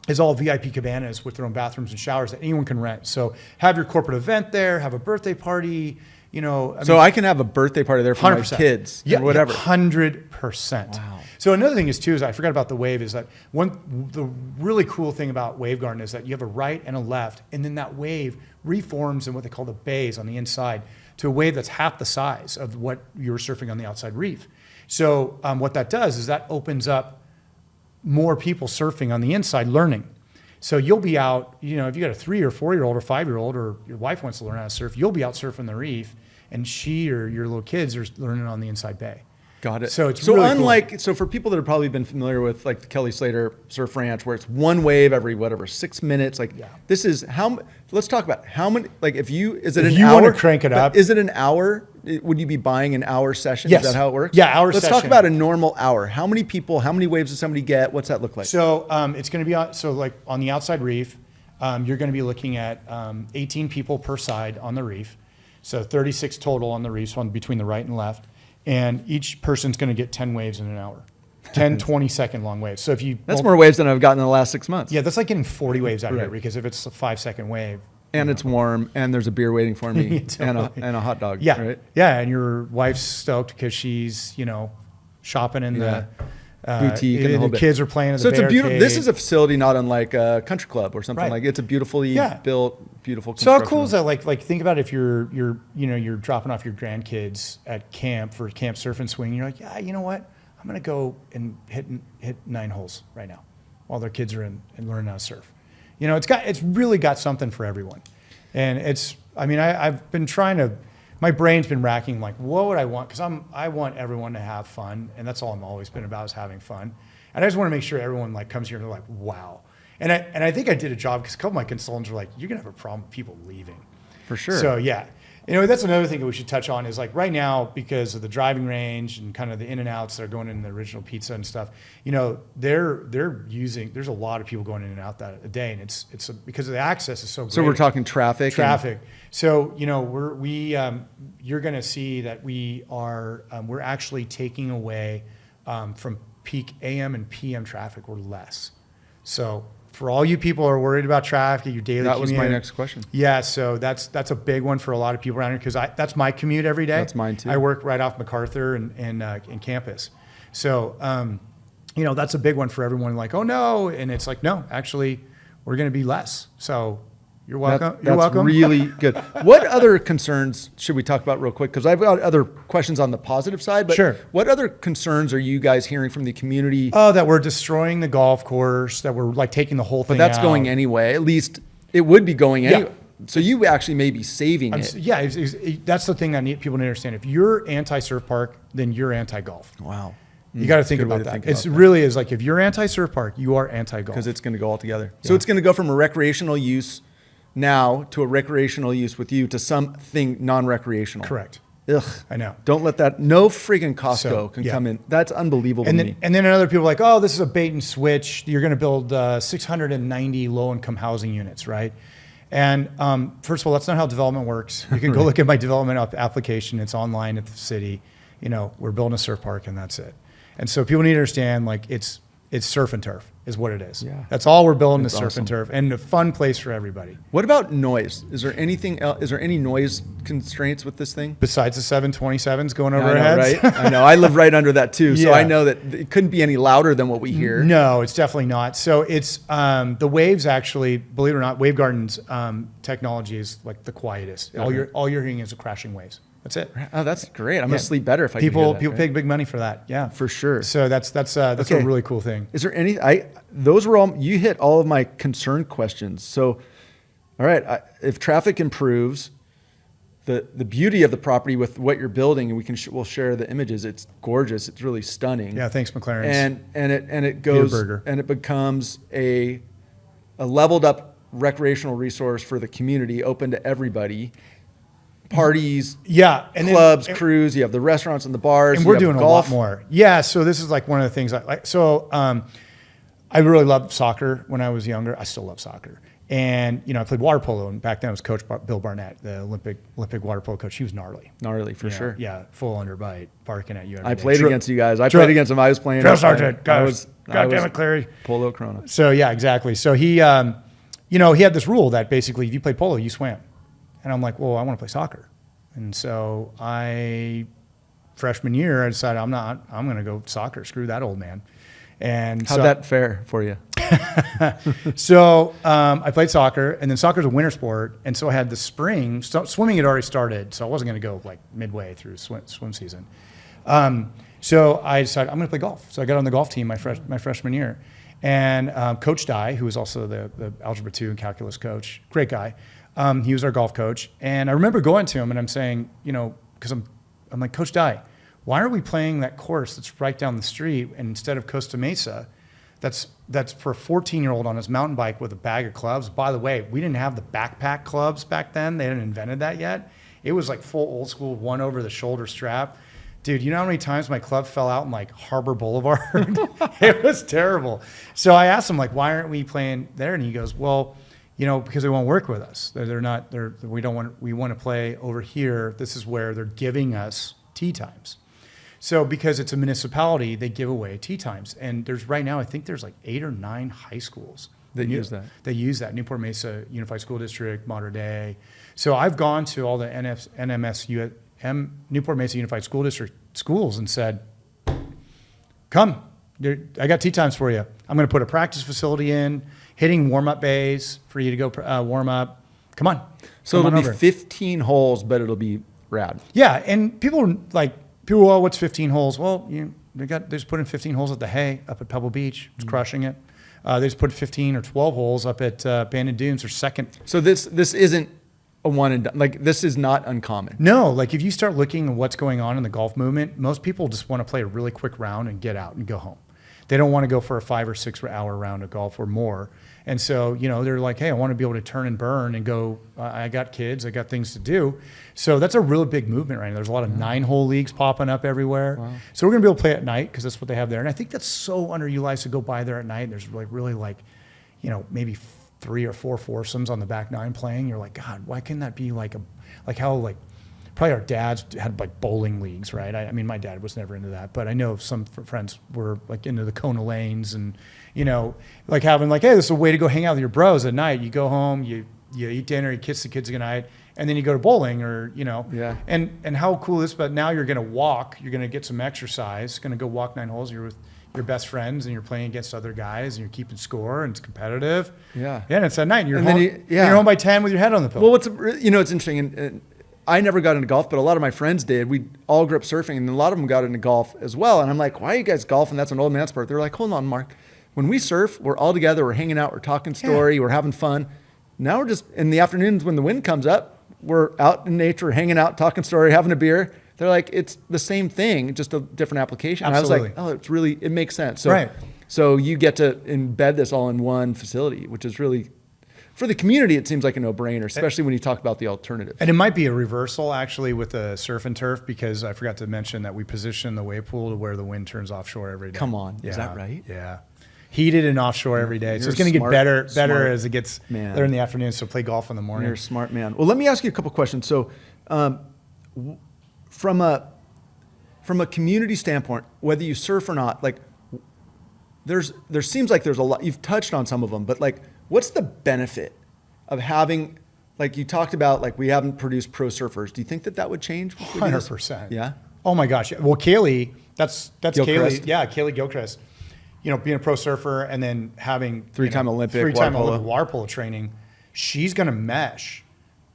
B: is all VIP cabanas with their own bathrooms and showers that anyone can rent. So have your corporate event there, have a birthday party,
A: I can have a birthday party there for 100%. My kids or whatever.
B: 100%.
A: Wow.
B: So another thing is I forgot about the wave, is that the really cool thing about Wavegarden is that you have a right and a left, and then that wave reforms in what they call the bays on the inside to a wave that's half the size of what you're surfing on the outside reef. So what that does is that opens up more people surfing on the inside learning. So you'll be out, if you got a 3 or 4-year-old or 5-year-old, or your wife wants to learn how to surf, you'll be out surfing the reef, and she or your little kids are learning on the inside bay.
A: Got it.
B: So it's really
A: unlike
B: cool.
A: So for people that have probably been familiar with like the Kelly Slater Surf Ranch, where it's one wave every 6 minutes, this is how. Let's talk about how many. Like if you
B: want to crank it up,
A: is it an hour? Would you be buying an hour session?
B: Yes.
A: Is that how it works?
B: Yeah, hour
A: Let's
B: session.
A: talk about a normal hour. How many people? How many waves does somebody get? What's that look like?
B: So it's going to be on the outside reef, you're going to be looking at 18 people per side on the reef, so 36 total on the reefs, one between the right and left. And each person's going to get 10 waves in an hour, 10, 20-second long waves. So
A: that's more waves than I've gotten in the last 6 months.
B: Yeah, that's like getting 40 waves out here, because if it's a 5-second wave.
A: And it's warm, and there's a beer waiting for me, totally. and a hot dog.
B: Yeah,
A: right?
B: Yeah, and your wife's stoked because she's shopping in the
A: boutique, and the whole bit.
B: Kids are playing at the
A: So it's a beautiful.
B: arcade.
A: This is a facility not unlike a country club or something like. It's a beautifully built, beautiful.
B: So how cool is that? Like think about if you're dropping off your grandkids at camp for camp surf and swing. You're like, yeah, you know what? I'm gonna go and hit 9 holes right now while their kids are in and learning how to surf. It's really got something for everyone, and I've been trying to. My brain's been racking like, what would I want? Because I want everyone to have fun, and that's all I'm always been about, is having fun. And I just want to make sure everyone comes here and they're like, wow. And I think I did a job, because a couple of my consultants were like, you're gonna have a problem with people leaving.
A: For sure.
B: So yeah. That's another thing that we should touch on is like right now, because of the driving range and kind of the in and outs that are going in the original pizza and stuff, they're using, there's a lot of people going in and out that a day, and it's because of the access is so great.
A: So we're talking traffic.
B: So, you're going to see that we're actually taking away from peak AM and PM traffic, we're less. So for all you people who are worried about traffic, your daily commute.
A: That was my next question.
B: Yeah, so that's a big one for a lot of people around here because that's my commute every day.
A: That's mine too.
B: I work right off MacArthur and campus. So, that's a big one for everyone. Like, oh no, and it's like, no, actually, we're going to be less. So you're welcome. You're welcome.
A: That's really good. What other concerns should we talk about real quick? Because I've got other questions on the positive side. But
B: sure.
A: What other concerns are you guys hearing from the community?
B: Oh, that we're destroying the golf course, that we're like taking the whole thing out.
A: But that's going anyway. At least it would be going anyway. So you actually may be saving it.
B: Yeah, that's the thing that people need to understand. If you're anti-surf park, then you're anti-golf.
A: Wow.
B: You got to think about that. It really is like if you're anti-surf park, you are anti-golf.
A: Because it's going to go all together.
B: Yeah.
A: So it's going to go from a recreational use now to a recreational use with you to something non-recreational.
B: Correct.
A: Ugh.
B: I know.
A: Don't let that, no freaking Costco can come in. That's unbelievable to me.
B: And then other people are like, oh, this is a bait and switch. You're going to build 690 low-income housing units, right? And first of all, that's not how development works. You can go look at my development application. It's online at the city. We're building a surf park and that's it. And so people need to understand, like, it's surf and turf is what it is.
A: Yeah.
B: That's all we're building is surf
A: awesome.
B: and turf and a fun place for everybody.
A: What about noise? Is there anything else? Is there any noise constraints with this thing?
B: Besides the 727s going over our heads?
A: Right? I know. I live right under that too. So
B: Yeah.
A: I know that it couldn't be any louder than what we hear.
B: No, it's definitely not. So it's the waves actually, believe it or not, Wavegarden's technology is like the quietest.
A: Okay.
B: All you're hearing is the crashing waves. That's it.
A: Oh, that's great. I'm going to sleep better if I can hear that.
B: People pay big money for that. Yeah,
A: For sure.
B: So that's
A: Okay.
B: a really cool thing.
A: Is there any? Those were all. You hit all of my concern questions. So, all right. If traffic improves, the beauty of the property with what you're building, and we'll share the images. It's gorgeous. It's really stunning.
B: Yeah, thanks, McLaren's.
A: And it goes
B: Burger.
A: and it becomes a leveled up recreational resource for the community, open to everybody. Parties,
B: Yeah, and
A: clubs,
B: then,
A: crews. You have the restaurants and the bars.
B: and
A: you
B: we're
A: have
B: doing
A: golf.
B: a lot more. Yeah, so this is like one of the things I like. So I really loved soccer when I was younger. I still love soccer. And, I played water polo, and back then I was Coach Bill Barnett, the Olympic water polo coach. He was gnarly.
A: Gnarly for sure.
B: Yeah, full underbite, barking at you every
A: I
B: day.
A: played against you guys. I played against him. I was playing.
B: Drill sergeant.
A: I was
B: God damn it, Cleary.
A: Polo Corona.
B: So, yeah, exactly. So he had this rule that basically if you played polo, you swam. And I'm like, well, I want to play soccer. And so freshman year, I decided I'm going to go soccer. Screw that old man. And
A: How'd that fare for you?
B: So I played soccer, and then soccer's a winter sport. And so I had the spring, swimming had already started. So I wasn't going to go like midway through swim season. So I decided I'm going to play golf. So I got on the golf team my freshman year. And Coach Dye, who was also the Algebra 2 and Calculus coach, great guy. He was our golf coach. And I remember going to him and I'm saying, because I'm like, Coach Dye, why aren't we playing that course that's right down the street and instead of Costa Mesa? That's for a 14-year-old on his mountain bike with a bag of clubs. By the way, we didn't have the backpack clubs back then. They hadn't invented that yet. It was like full old school, one over the shoulder strap. Dude, you know how many times my club fell out in like Harbor Boulevard? It was terrible. So I asked him, like, why aren't we playing there? And he goes, well, because they won't work with us. We want to play over here. This is where they're giving us tee times. So because it's a municipality, they give away tee times. And there's right now, I think there's like 8 or 9 high schools
A: that use that.
B: They use that. Newport Mesa Unified School District, Mater Dei. So I've gone to all the Newport Mesa Unified School District schools and said, come, I got tee times for you. I'm going to put a practice facility in, hitting warm-up bays for you to go warm up. Come on.
A: So
B: Come
A: it'll
B: on
A: be
B: over.
A: 15 holes, but it'll be rad.
B: Yeah, and people, well, what's 15 holes? Well, they just put in 15 holes at the Hay up at Pebble Beach. It's crushing it. They just put 15 or 12 holes up at Bandon Dunes or second.
A: So this isn't a one and done. Like, this is not uncommon.
B: No, like if you start looking at what's going on in the golf movement, most people just want to play a really quick round and get out and go home. They don't want to go for a 5 or 6 hour round of golf or more. And so, you know, they're like, hey, I want to be able to turn and burn and go, I got kids, I got things to do. So that's a really big movement right now. There's a lot of 9-hole leagues popping up everywhere. Wow. So we're going to be able to play at night because that's what they have there. And I think that's so underutilized to go by there at night. And there's like really like, you know, maybe 3 or 4 foursomes on the back 9 playing. You're like, God, why couldn't that be like how like, probably our dads had like bowling leagues, right? I mean, my dad was never into that, but I know some friends were like into the Kona lanes and, you know, like having like, hey, this is a way to go hang out with your bros at night. You go home, you eat dinner, you kiss the kids goodnight, and then you go to bowling or, you know,
A: yeah.
B: And how cool is this? But now you're going to walk, you're going to get some exercise, going to go walk 9 holes. You're with your best friends and you're playing against other guys and you're keeping score and it's competitive.
A: Yeah.
B: Yeah. And it's at night and you're,
A: and
B: home, you're home by 10 with your head on the pillow.
A: Well, it's interesting. And I never got into golf, but a lot of my friends did. We all grew up surfing, and a lot of them got into golf as well. And I'm like, why are you guys golfing? That's an old man sport. They're like, hold on, Mark. When we surf, we're all together. We're hanging out. We're talking story. Yeah. We're having fun. Now we're just in the afternoons when the wind comes up, we're out in nature, hanging out, talking story, having a beer. They're like, it's the same thing, just a different application.
B: Absolutely.
A: And I was like, it makes sense. So,
B: right.
A: So you get to embed this all in one facility, which is really, for the community, it seems like a no-brainer, especially when you talk about the alternative.
B: And it might be a reversal, actually, with the surf and turf, because I forgot to mention that we position the Wavepool to where the wind turns offshore every day.
A: Come on.
B: Yeah.
A: Is that right?
B: Yeah. Heated and offshore every day. So it's going to get better as it gets there in the afternoon, so play golf in the morning.
A: You're a smart man. Well, let me ask you a couple questions. So from a community standpoint, whether you surf or not, like there seems like there's a lot, you've touched on some of them, but like, what's the benefit of having, like you talked about, like we haven't produced pro surfers. Do you think that would change?
B: 100%.
A: Yeah.
B: Oh my gosh. Well, Kaylee, that's
A: Gilchrist.
B: Kaylee. Yeah, Kaylee Gilchrist. You know, being a pro surfer and then having
A: three-time Olympic
B: water polo training, she's going to mesh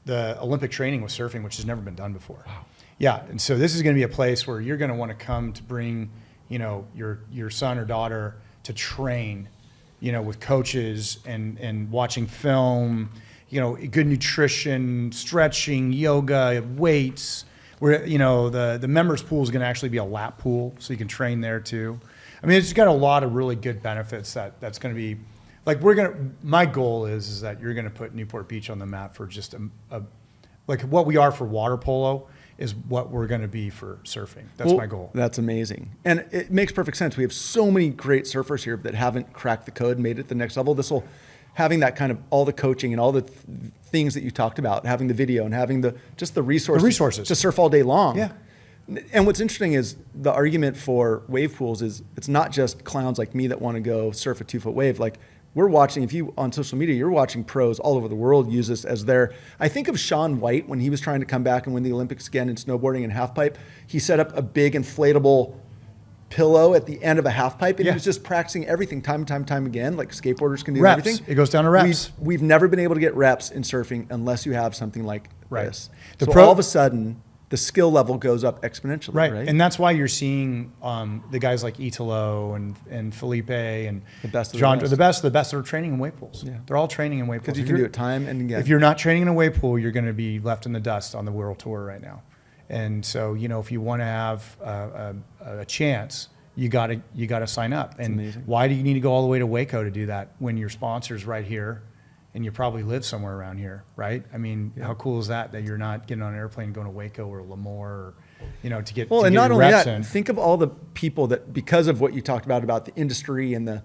B: the Olympic training with surfing, which has never been done before.
A: Wow.
B: Yeah, and so this is going to be a place where you're going to want to come to bring, you know, your son or daughter to train, you know, with coaches and watching film, you know, good nutrition, stretching, yoga, weights. Where, you know, the members pool is going to actually be a lap pool, so you can train there too. I mean, it's got a lot of really good benefits that's going to be, like my goal is that you're going to put Newport Beach on the map for just like what we are for water polo is what we're going to be for surfing. That's my goal.
A: That's amazing. And it makes perfect sense. We have so many great surfers here that haven't cracked the code, made it to the next level. Having that kind of all the coaching and all the things that you talked about, having the video and having the resources to surf all day long.
B: Yeah.
A: And what's interesting is the argument for wave pools is it's not just clowns like me that want to go surf a 2-foot wave. Like we're watching, if you on social media, you're watching pros all over the world use this as I think of Shaun White when he was trying to come back and win the Olympics again in snowboarding and half pipe. He set up a big inflatable pillow at the end of a half pipe and he was just practicing everything time again, like skateboarders can do
B: reps.
A: everything.
B: It goes down to reps.
A: We've never been able to get reps in surfing unless you have something like this. So all of a sudden, the skill level goes up exponentially, right?
B: And that's why you're seeing the guys like Italo and Felipe and
A: the best of
B: John, the best that are training in wave pools. Yeah. They're all training in wave pools.
A: Because you can do it time and again.
B: If you're not training in a wave pool, you're going to be left in the dust on the world tour right now. And so, you know, if you want to have a chance, you got to sign up.
A: That's amazing.
B: Why do you need to go all the way to Waco to do that when your sponsor's right here? And you probably live somewhere around here, right? I mean, how cool is that you're not getting on an airplane and going to Waco or Lemoore or, you know, to get
A: and
B: get
A: not
B: your
A: only
B: reps
A: that,
B: in.
A: think of all the people that, because of what you talked about the industry and the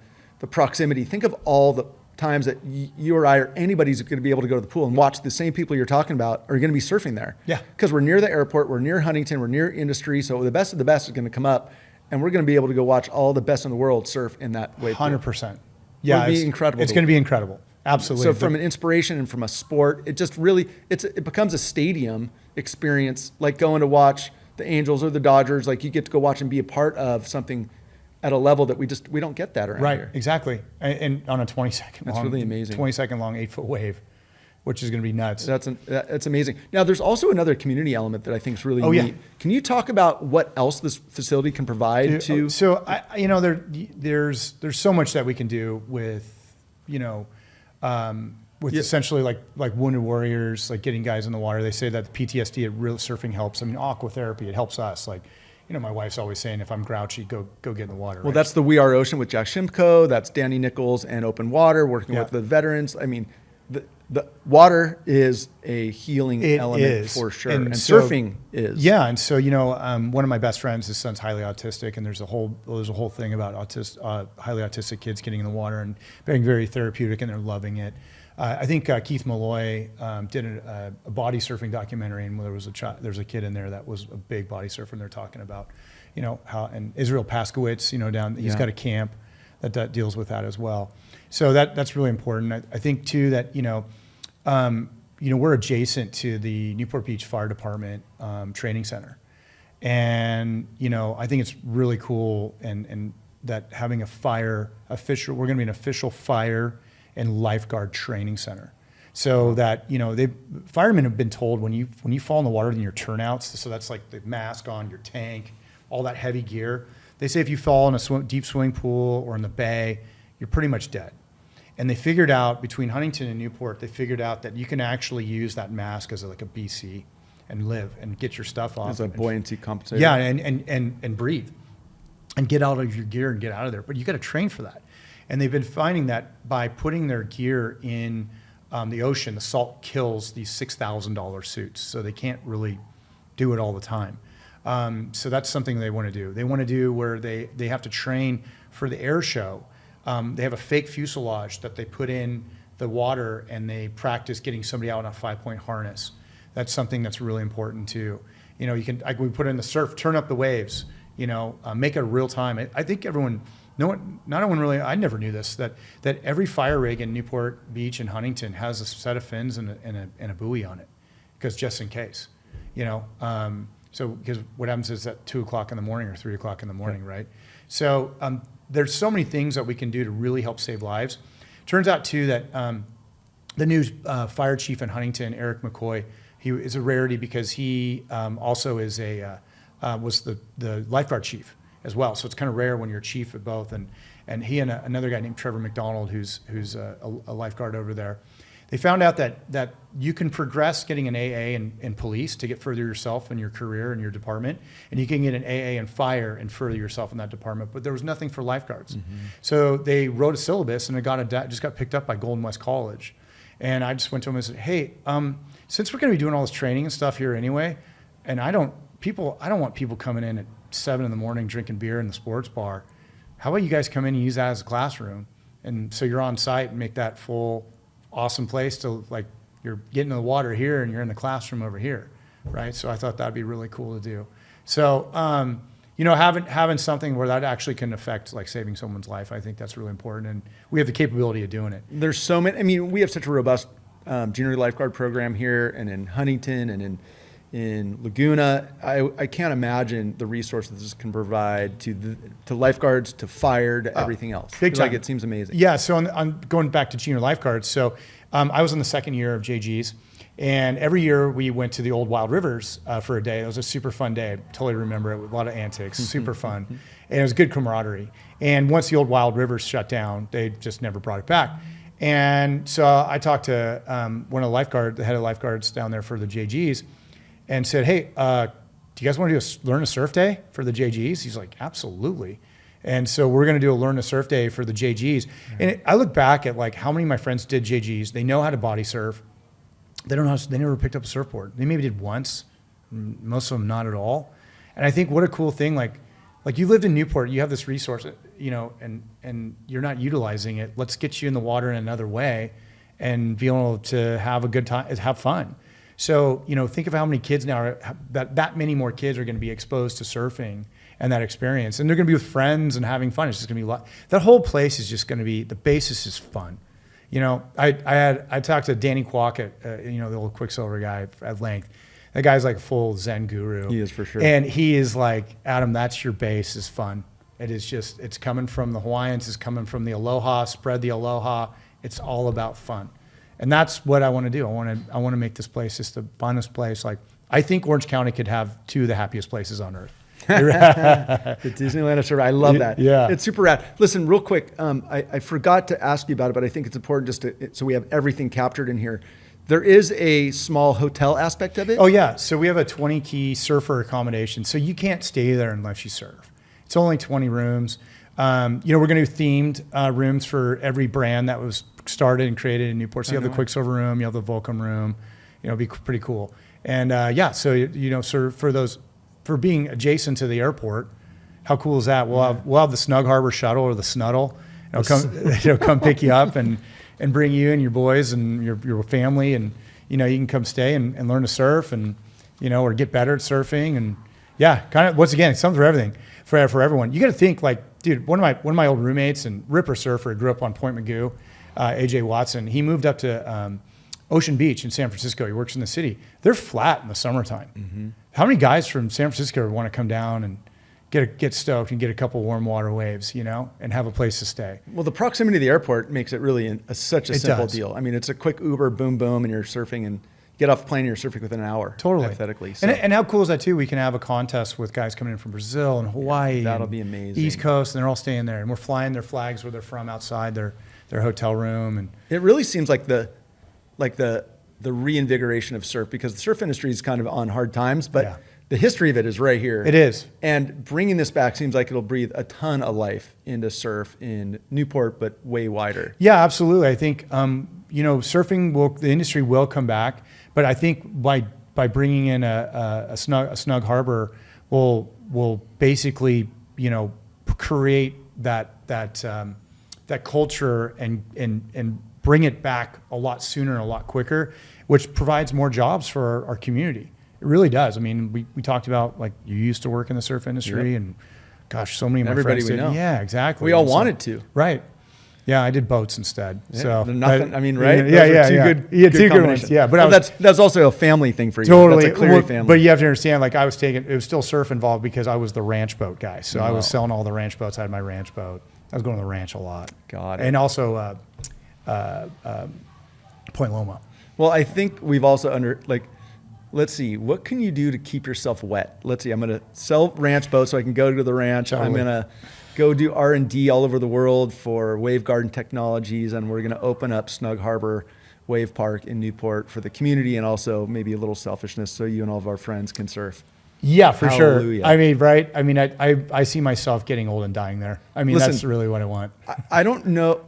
A: proximity, think of all the times that you or I or anybody's going to be able to go to the pool and watch the same people you're talking about are going to be surfing there.
B: Yeah.
A: Because we're near the airport, we're near Huntington, we're near industry, so the best of the best is going to come up, and we're going to be able to go watch all the best in the world surf in that wave pool.
B: 100%. Yeah,
A: it'll be incredible.
B: It's going to be incredible. Absolutely.
A: So from an inspiration and from a sport, it just really, it becomes a stadium experience, like going to watch the Angels or the Dodgers. Like you get to go watch and be a part of something at a level that we don't get that around here.
B: Right, exactly. And on a 20-second
A: That's
B: long,
A: really amazing.
B: 20-second long 8-foot wave, which is going to be nuts.
A: That's amazing. Now there's also another community element that I think is really neat.
B: Yeah.
A: Can you talk about what else this facility can provide to?
B: So there's so much that we can do with, you know, essentially like wounded warriors, like getting guys in the water. They say that the PTSD at real surfing helps. I mean, aquatherapy, it helps us. Like, my wife's always saying, if I'm grouchy, go get in the water.
A: Well, that's the We Are Ocean with Jack Shimko. That's Danny Nichols and Open Water working with the veterans. I mean, the water is a healing element for sure. And surfing is.
B: Yeah. And so, one of my best friends, his son's highly autistic, and there's a whole thing about highly autistic kids getting in the water and being very therapeutic, and they're loving it. I think Keith Malloy did a body surfing documentary, and there was a kid in there that was a big body surfer, and they're talking about, how, and Israel Paskowitz, he's got a camp that deals with that as well. So that's really important. I think too that, we're adjacent to the Newport Beach Fire Department training center. And, I think it's really cool and that having we're going to be an official fire and lifeguard training center. So that, firemen have been told when you fall in the water in your turnouts, so that's like the mask on, your tank, all that heavy gear. They say if you fall in a deep swimming pool or in the bay, you're pretty much dead. And they figured out, between Huntington and Newport, they figured out that you can actually use that mask as like a BC and live and get your stuff off.
A: As a buoyancy compensator.
B: Yeah, and breathe and get out of your gear and get out of there. But you got to train for that. And they've been finding that by putting their gear in the ocean, the salt kills these $6,000 suits. So they can't really do it all the time. So that's something they want to do. They want to do where they have to train for the air show. They have a fake fuselage that they put in the water, and they practice getting somebody out on a 5-point harness. That's something that's really important too. We put in the surf, turn up the waves, make it real time. I think everyone, not everyone really, I never knew this, that every fire rig in Newport Beach and Huntington has a set of fins and a buoy on it, because just in case, so because what happens is at 2 o'clock in the morning or 3 o'clock in the morning, right? So there's so many things that we can do to really help save lives. Turns out too that the new fire chief in Huntington, Eric McCoy, he is a rarity because he also is was the lifeguard chief as well. So it's kind of rare when you're chief at both. And he and another guy named Trevor McDonald, who's a lifeguard over there, they found out that you can progress getting an AA in police to get further yourself in your career and your department, and you can get an AA in fire and further yourself in that department. But there was nothing for lifeguards. Mm-hmm. So they wrote a syllabus, and it just got picked up by Golden West College. And I just went to him and said, hey, since we're going to be doing all this training and stuff here anyway, and I don't want people coming in at 7 in the morning drinking beer in the sports bar. How about you guys come in and use that as a classroom? And so you're on site and make that full awesome place to, like, you're getting in the water here and you're in the classroom over here, right? So I thought that'd be really cool to do. So, having something where that actually can affect, like, saving someone's life, I think that's really important. And we have the capability of doing it.
A: There's so many, we have such a robust junior lifeguard program here and in Huntington and in Laguna. I can't imagine the resources this can provide to lifeguards, to fire, to everything else.
B: Big time.
A: Like, it seems amazing.
B: Yeah. So on going back to junior lifeguards. So I was in the second year of JGs, and every year we went to the old Wild Rivers for a day. It was a super fun day. I totally remember it with a lot of antics, super fun. And it was good camaraderie. And once the old Wild Rivers shut down, they just never brought it back. And so I talked to the head of lifeguards down there for the JGs, and said, hey, do you guys want to learn a surf day for the JGs? He's like, absolutely. And so we're going to do a learn a surf day for the JGs. Mm-hmm. And I look back at, like, how many of my friends did JGs. They know how to body surf. They never picked up a surfboard. They maybe did once, most of them not at all. And I think what a cool thing, like you lived in Newport, you have this resource, and you're not utilizing it. Let's get you in the water in another way and be able to have a good time, have fun. So, think of how many kids now that many more kids are going to be exposed to surfing and that experience. And they're going to be with friends and having fun. It's just going to be that whole place is just going to be, the basis is fun. I talked to Danny Kwok, the old Quicksilver guy at length. That guy's like a full Zen guru.
A: He is, for sure.
B: And he is like, Adam, that's your base, is fun. It is just, it's coming from the Hawaiians, it's coming from the aloha, spread the aloha. It's all about fun. And that's what I want to do. I want to make this place just the funnest place. Like, I think Orange County could have 2 of the happiest places on earth.
A: The Disneyland of surf. I love that.
B: Yeah.
A: It's super rad. Listen, real quick, I forgot to ask you about it, but I think it's important so we have everything captured in here. There is a small hotel aspect of it.
B: Oh yeah, so we have a 20 key surfer accommodation, so you can't stay there unless you surf. It's only 20 rooms. We're going to do themed rooms for every brand that was started and created in Newport. So you have the Quicksilver room, you have the Vulcan room. It'll be pretty cool. And so for being adjacent to the airport, how cool is that? We'll have the Snug Harbor Shuttle or the Snuddle. It'll come pick you up and bring you and your boys and your family, and you can come stay and learn to surf and or get better at surfing, and kind of once again, something for everything, for everyone. You got to think like, dude, one of my old roommates and ripper surfer, grew up on Point Magoo, AJ Watson. He moved up to Ocean Beach in San Francisco. He works in the city. They're flat in the summertime. Mm-hmm. How many guys from San Francisco want to come down and get stoked and get a couple warm water waves, and have a place to stay?
A: Well, the proximity to the airport makes it really such a simple deal. I mean, it's a quick Uber, boom, boom, and you're surfing, and get off the plane and you're surfing within an hour.
B: Totally.
A: Hypothetically. So.
B: And how cool is that too? We can have a contest with guys coming in from Brazil and Hawaii.
A: That'll be amazing.
B: East Coast, and they're all staying there. And we're flying their flags where they're from outside their hotel room. And
A: it really seems like the reinvigoration of surf, because the surf industry is kind of on hard times, but the history of it is right here.
B: It is.
A: And bringing this back seems like it'll breathe a ton of life into surf in Newport, but way wider.
B: Yeah, absolutely. I think, surfing the industry will come back, but I think by bringing in a Snug Harbor will basically, create that culture and bring it back a lot sooner and a lot quicker, which provides more jobs for our community. It really does. I mean, we talked about, like, you used to work in the surf industry, and gosh, so many of my
A: everybody
B: friends
A: we
B: did.
A: know.
B: Yeah, exactly.
A: We all wanted to.
B: Right. Yeah, I did boats instead.
A: Yeah,
B: so
A: nothing. I mean, right?
B: Yeah,
A: Two good
B: ones. Yeah,
A: but that's also a family thing for you.
B: Totally.
A: That's a Cleary family.
B: But you have to understand, like, it was still surf involved because I was the ranch boat guy. So I was selling all the ranch boats. I had my ranch boat. I was going to the ranch a lot.
A: Got it.
B: And also Point Loma.
A: Well, I think we've also let's see, what can you do to keep yourself wet? Let's see, I'm going to sell ranch boats so I can go to the ranch.
B: Totally.
A: I'm going to go do R&D all over the world for Waveguarding Technologies, and we're going to open up Snug Harbor Wave Park in Newport for the community, and also maybe a little selfishness so you and all of our friends can surf.
B: Yeah, for
A: Hallelujah.
B: sure. I mean, right? I mean, I see myself getting old and dying there. I mean, that's really what I want.
A: I don't know.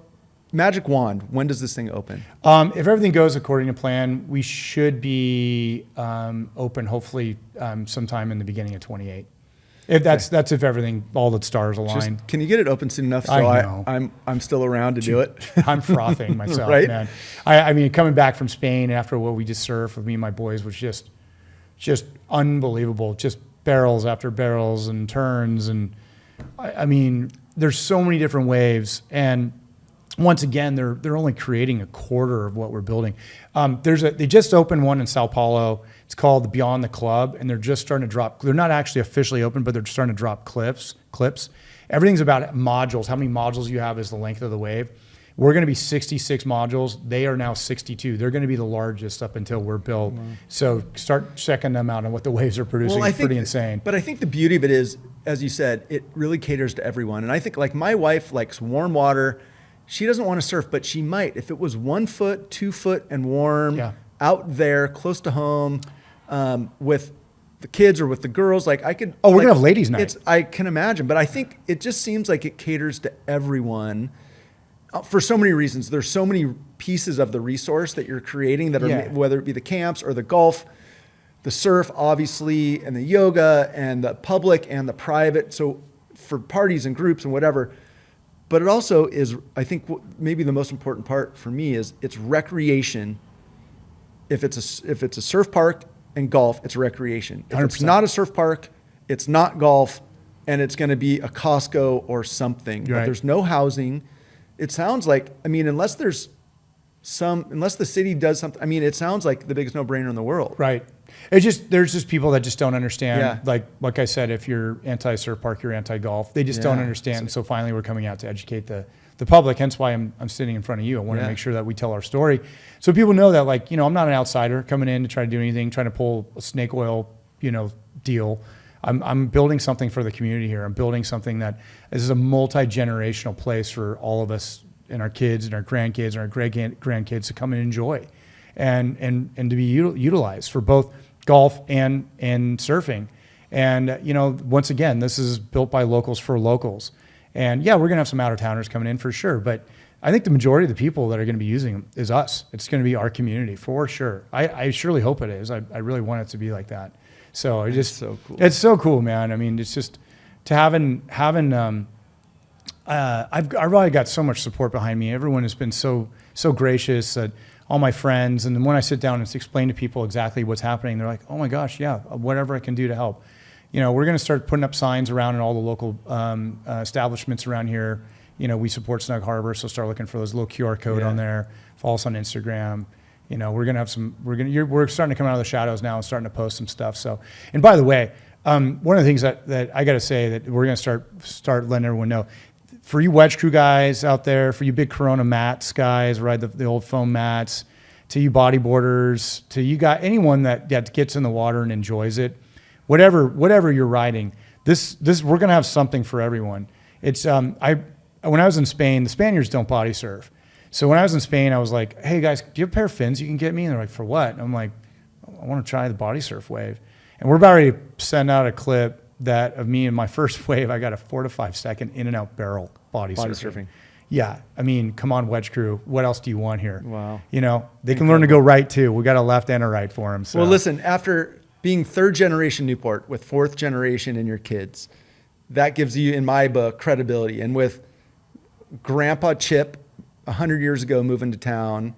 A: Magic wand, when does this thing open?
B: If everything goes according to plan, we should be open hopefully sometime in the beginning of 28. If that's if everything, all the stars align.
A: Can you get it open soon enough so I'm still around to do it?
B: I'm frothing myself,
A: right?
B: Man. I mean, coming back from Spain after what we just surfed with me and my boys was just unbelievable. Just barrels after barrels and turns, and I mean, there's so many different waves, and once again, they're only creating a quarter of what we're building. They just opened one in Sao Paulo. It's called Beyond the Club, and they're just starting to drop. They're not actually officially open, but they're starting to drop clips. Everything's about modules. How many modules you have is the length of the wave. We're going to be 66 modules. They are now 62. They're going to be the largest up until we're built. Wow. So start checking them out and what the waves are producing. It's pretty insane.
A: But I think the beauty of it is, as you said, it really caters to everyone. And I think, like, my wife likes warm water. She doesn't want to surf, but she might. If it was 1 foot, 2 foot, and warm, out there, close to home, with the kids or with the girls, like, I could.
B: Oh, we're going to have ladies' night.
A: I can imagine. But I think it just seems like it caters to everyone for so many reasons. There's so many pieces of the resource that you're creating that are, whether it be the camps or the golf, the surf, obviously, and the yoga, and the public and the private. So for parties and groups and whatever. But it also is, I think, maybe the most important part for me is it's recreation. If it's a surf park and golf, it's recreation. If
B: 100%.
A: It's not a surf park, it's not golf, and it's going to be a Costco or something.
B: Right.
A: But there's no housing. It sounds like, I mean, unless the city does something, I mean, it sounds like the biggest no-brainer in the world.
B: Right. There's just people that just don't understand. Yeah. Like I said, if you're anti-surf park, you're anti-golf. They just don't understand. So finally, we're coming out to educate the public. Hence why I'm sitting in front of you. I want to make sure that we tell our story, so people know that, like, I'm not an outsider coming in to try to do anything, trying to pull a snake oil, deal. I'm building something for the community here. I'm building something that is a multi-generational place for all of us and our kids and our grandkids and our great-grandkids to come and enjoy. and to be utilized for both golf and surfing. And, once again, this is built by locals for locals. And yeah, we're going to have some out-of-towners coming in for sure. But I think the majority of the people that are going to be using them is us. It's going to be our community for sure. I surely hope it is. I really want it to be like that. So
A: so cool.
B: It's so cool, man. I mean, it's just to having I've really got so much support behind me. Everyone has been so gracious. All my friends, and then when I sit down and explain to people exactly what's happening, they're like, "Oh my gosh, yeah, whatever I can do to help." We're going to start putting up signs around in all the local establishments around here. We support Snug Harbor, so start looking for those little QR code on there. Follow us on Instagram. We're going to have some. We're starting to come out of the shadows now and starting to post some stuff. So, and by the way, one of the things that I got to say that we're going to start letting everyone know. For you wedge crew guys out there, for you big Corona mats guys, ride the old foam mats, to you bodyboarders, to you guys, anyone that gets in the water and enjoys it, whatever you're riding, this we're gonna have something for everyone. It's when I was in Spain, the Spaniards don't body surf, so when I was in Spain, I was like, hey guys, do you have a pair of fins you can get me? And they're like, for what? And I'm like, I want to try the body surf wave, and we're about ready to send out a clip that of me in my first wave. I got a 4 to 5 second in and out barrel body surfing. Yeah, I mean, come on, wedge crew. What else do you want here?
A: Wow.
B: They can learn to go right too. We got a left and a right for them. So.
A: Well, listen, after being 3rd generation Newport with 4th generation in your kids, that gives you, in my book, credibility. And with Grandpa Chip 100 years ago moving to town,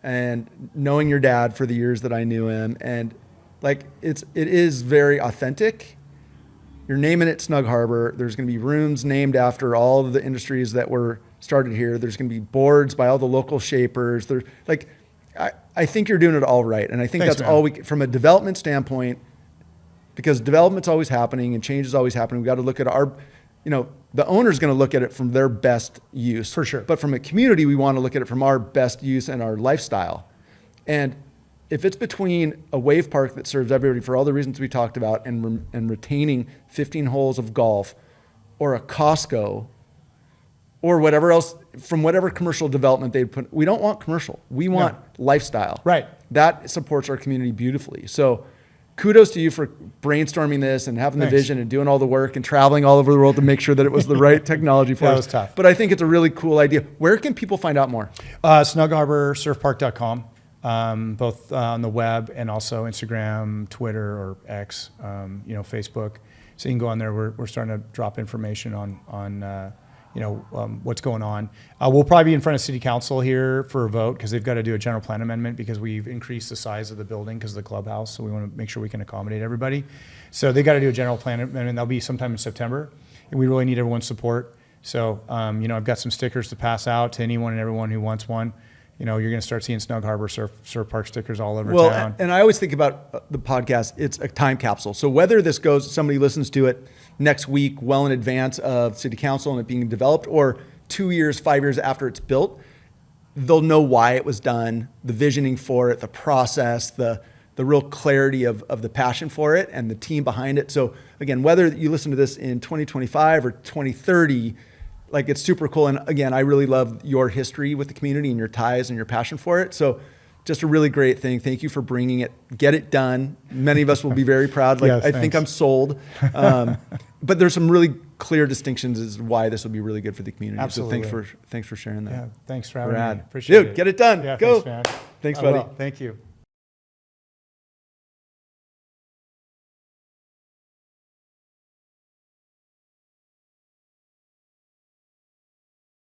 A: and knowing your dad for the years that I knew him, and like it is very authentic. You're naming it Snug Harbor. There's going to be rooms named after all of the industries that were started here. There's going to be boards by all the local shapers. There's like, I think you're doing it all right. And I think that's all from a development standpoint, because development's always happening and change is always happening. We got to look at our, the owner's going to look at it from their best use. For sure. But from a community, we want to look at it from our best use and our lifestyle. And if it's between a wave park that serves everybody for all the reasons we talked about and retaining 15 holes of golf, or a Costco, or whatever else, from whatever commercial development they'd put, we don't want commercial. We want lifestyle.
B: Right.
A: That supports our community beautifully. So kudos to you for brainstorming this and having the vision and doing all the work and traveling all over the world to make sure that it was the right technology for us.
B: That was tough.
A: But I think it's a really cool idea. Where can people find out more?
B: SnugHarborSurfPark.com. Both on the web and also Instagram, Twitter, or X, Facebook. So you can go on there. We're starting to drop information on what's going on. We'll probably be in front of City Council here for a vote, because they've got to do a general plan amendment because we've increased the size of the building because of the clubhouse. So we want to make sure we can accommodate everybody. So they got to do a general plan amendment. That'll be sometime in September, and we really need everyone's support. So I've got some stickers to pass out to anyone and everyone who wants one. You're going to start seeing Snug Harbor Surf Park stickers all over town.
A: And I always think about the podcast, it's a time capsule. So whether this goes, somebody listens to it next week, well in advance of City Council and it being developed, or 2 years, 5 years after it's built, they'll know why it was done, the visioning for it, the process, the real clarity of the passion for it and the team behind it. So again, whether you listen to this in 2025 or 2030, like, it's super cool. And again, I really love your history with the community and your ties and your passion for it. So just a really great thing. Thank you for bringing it. Get it done. Many of us will be very proud. Like, I think I'm sold. But there's some really clear distinctions as to why this will be really good for the community.
B: Absolutely.
A: So thanks for sharing that.
B: Yeah, thanks for having me.
A: Rad.
B: Appreciate it.
A: Dude, get it done.
B: Yeah,
A: Go.
B: Thanks, man.
A: Thanks, buddy.
B: Thank you.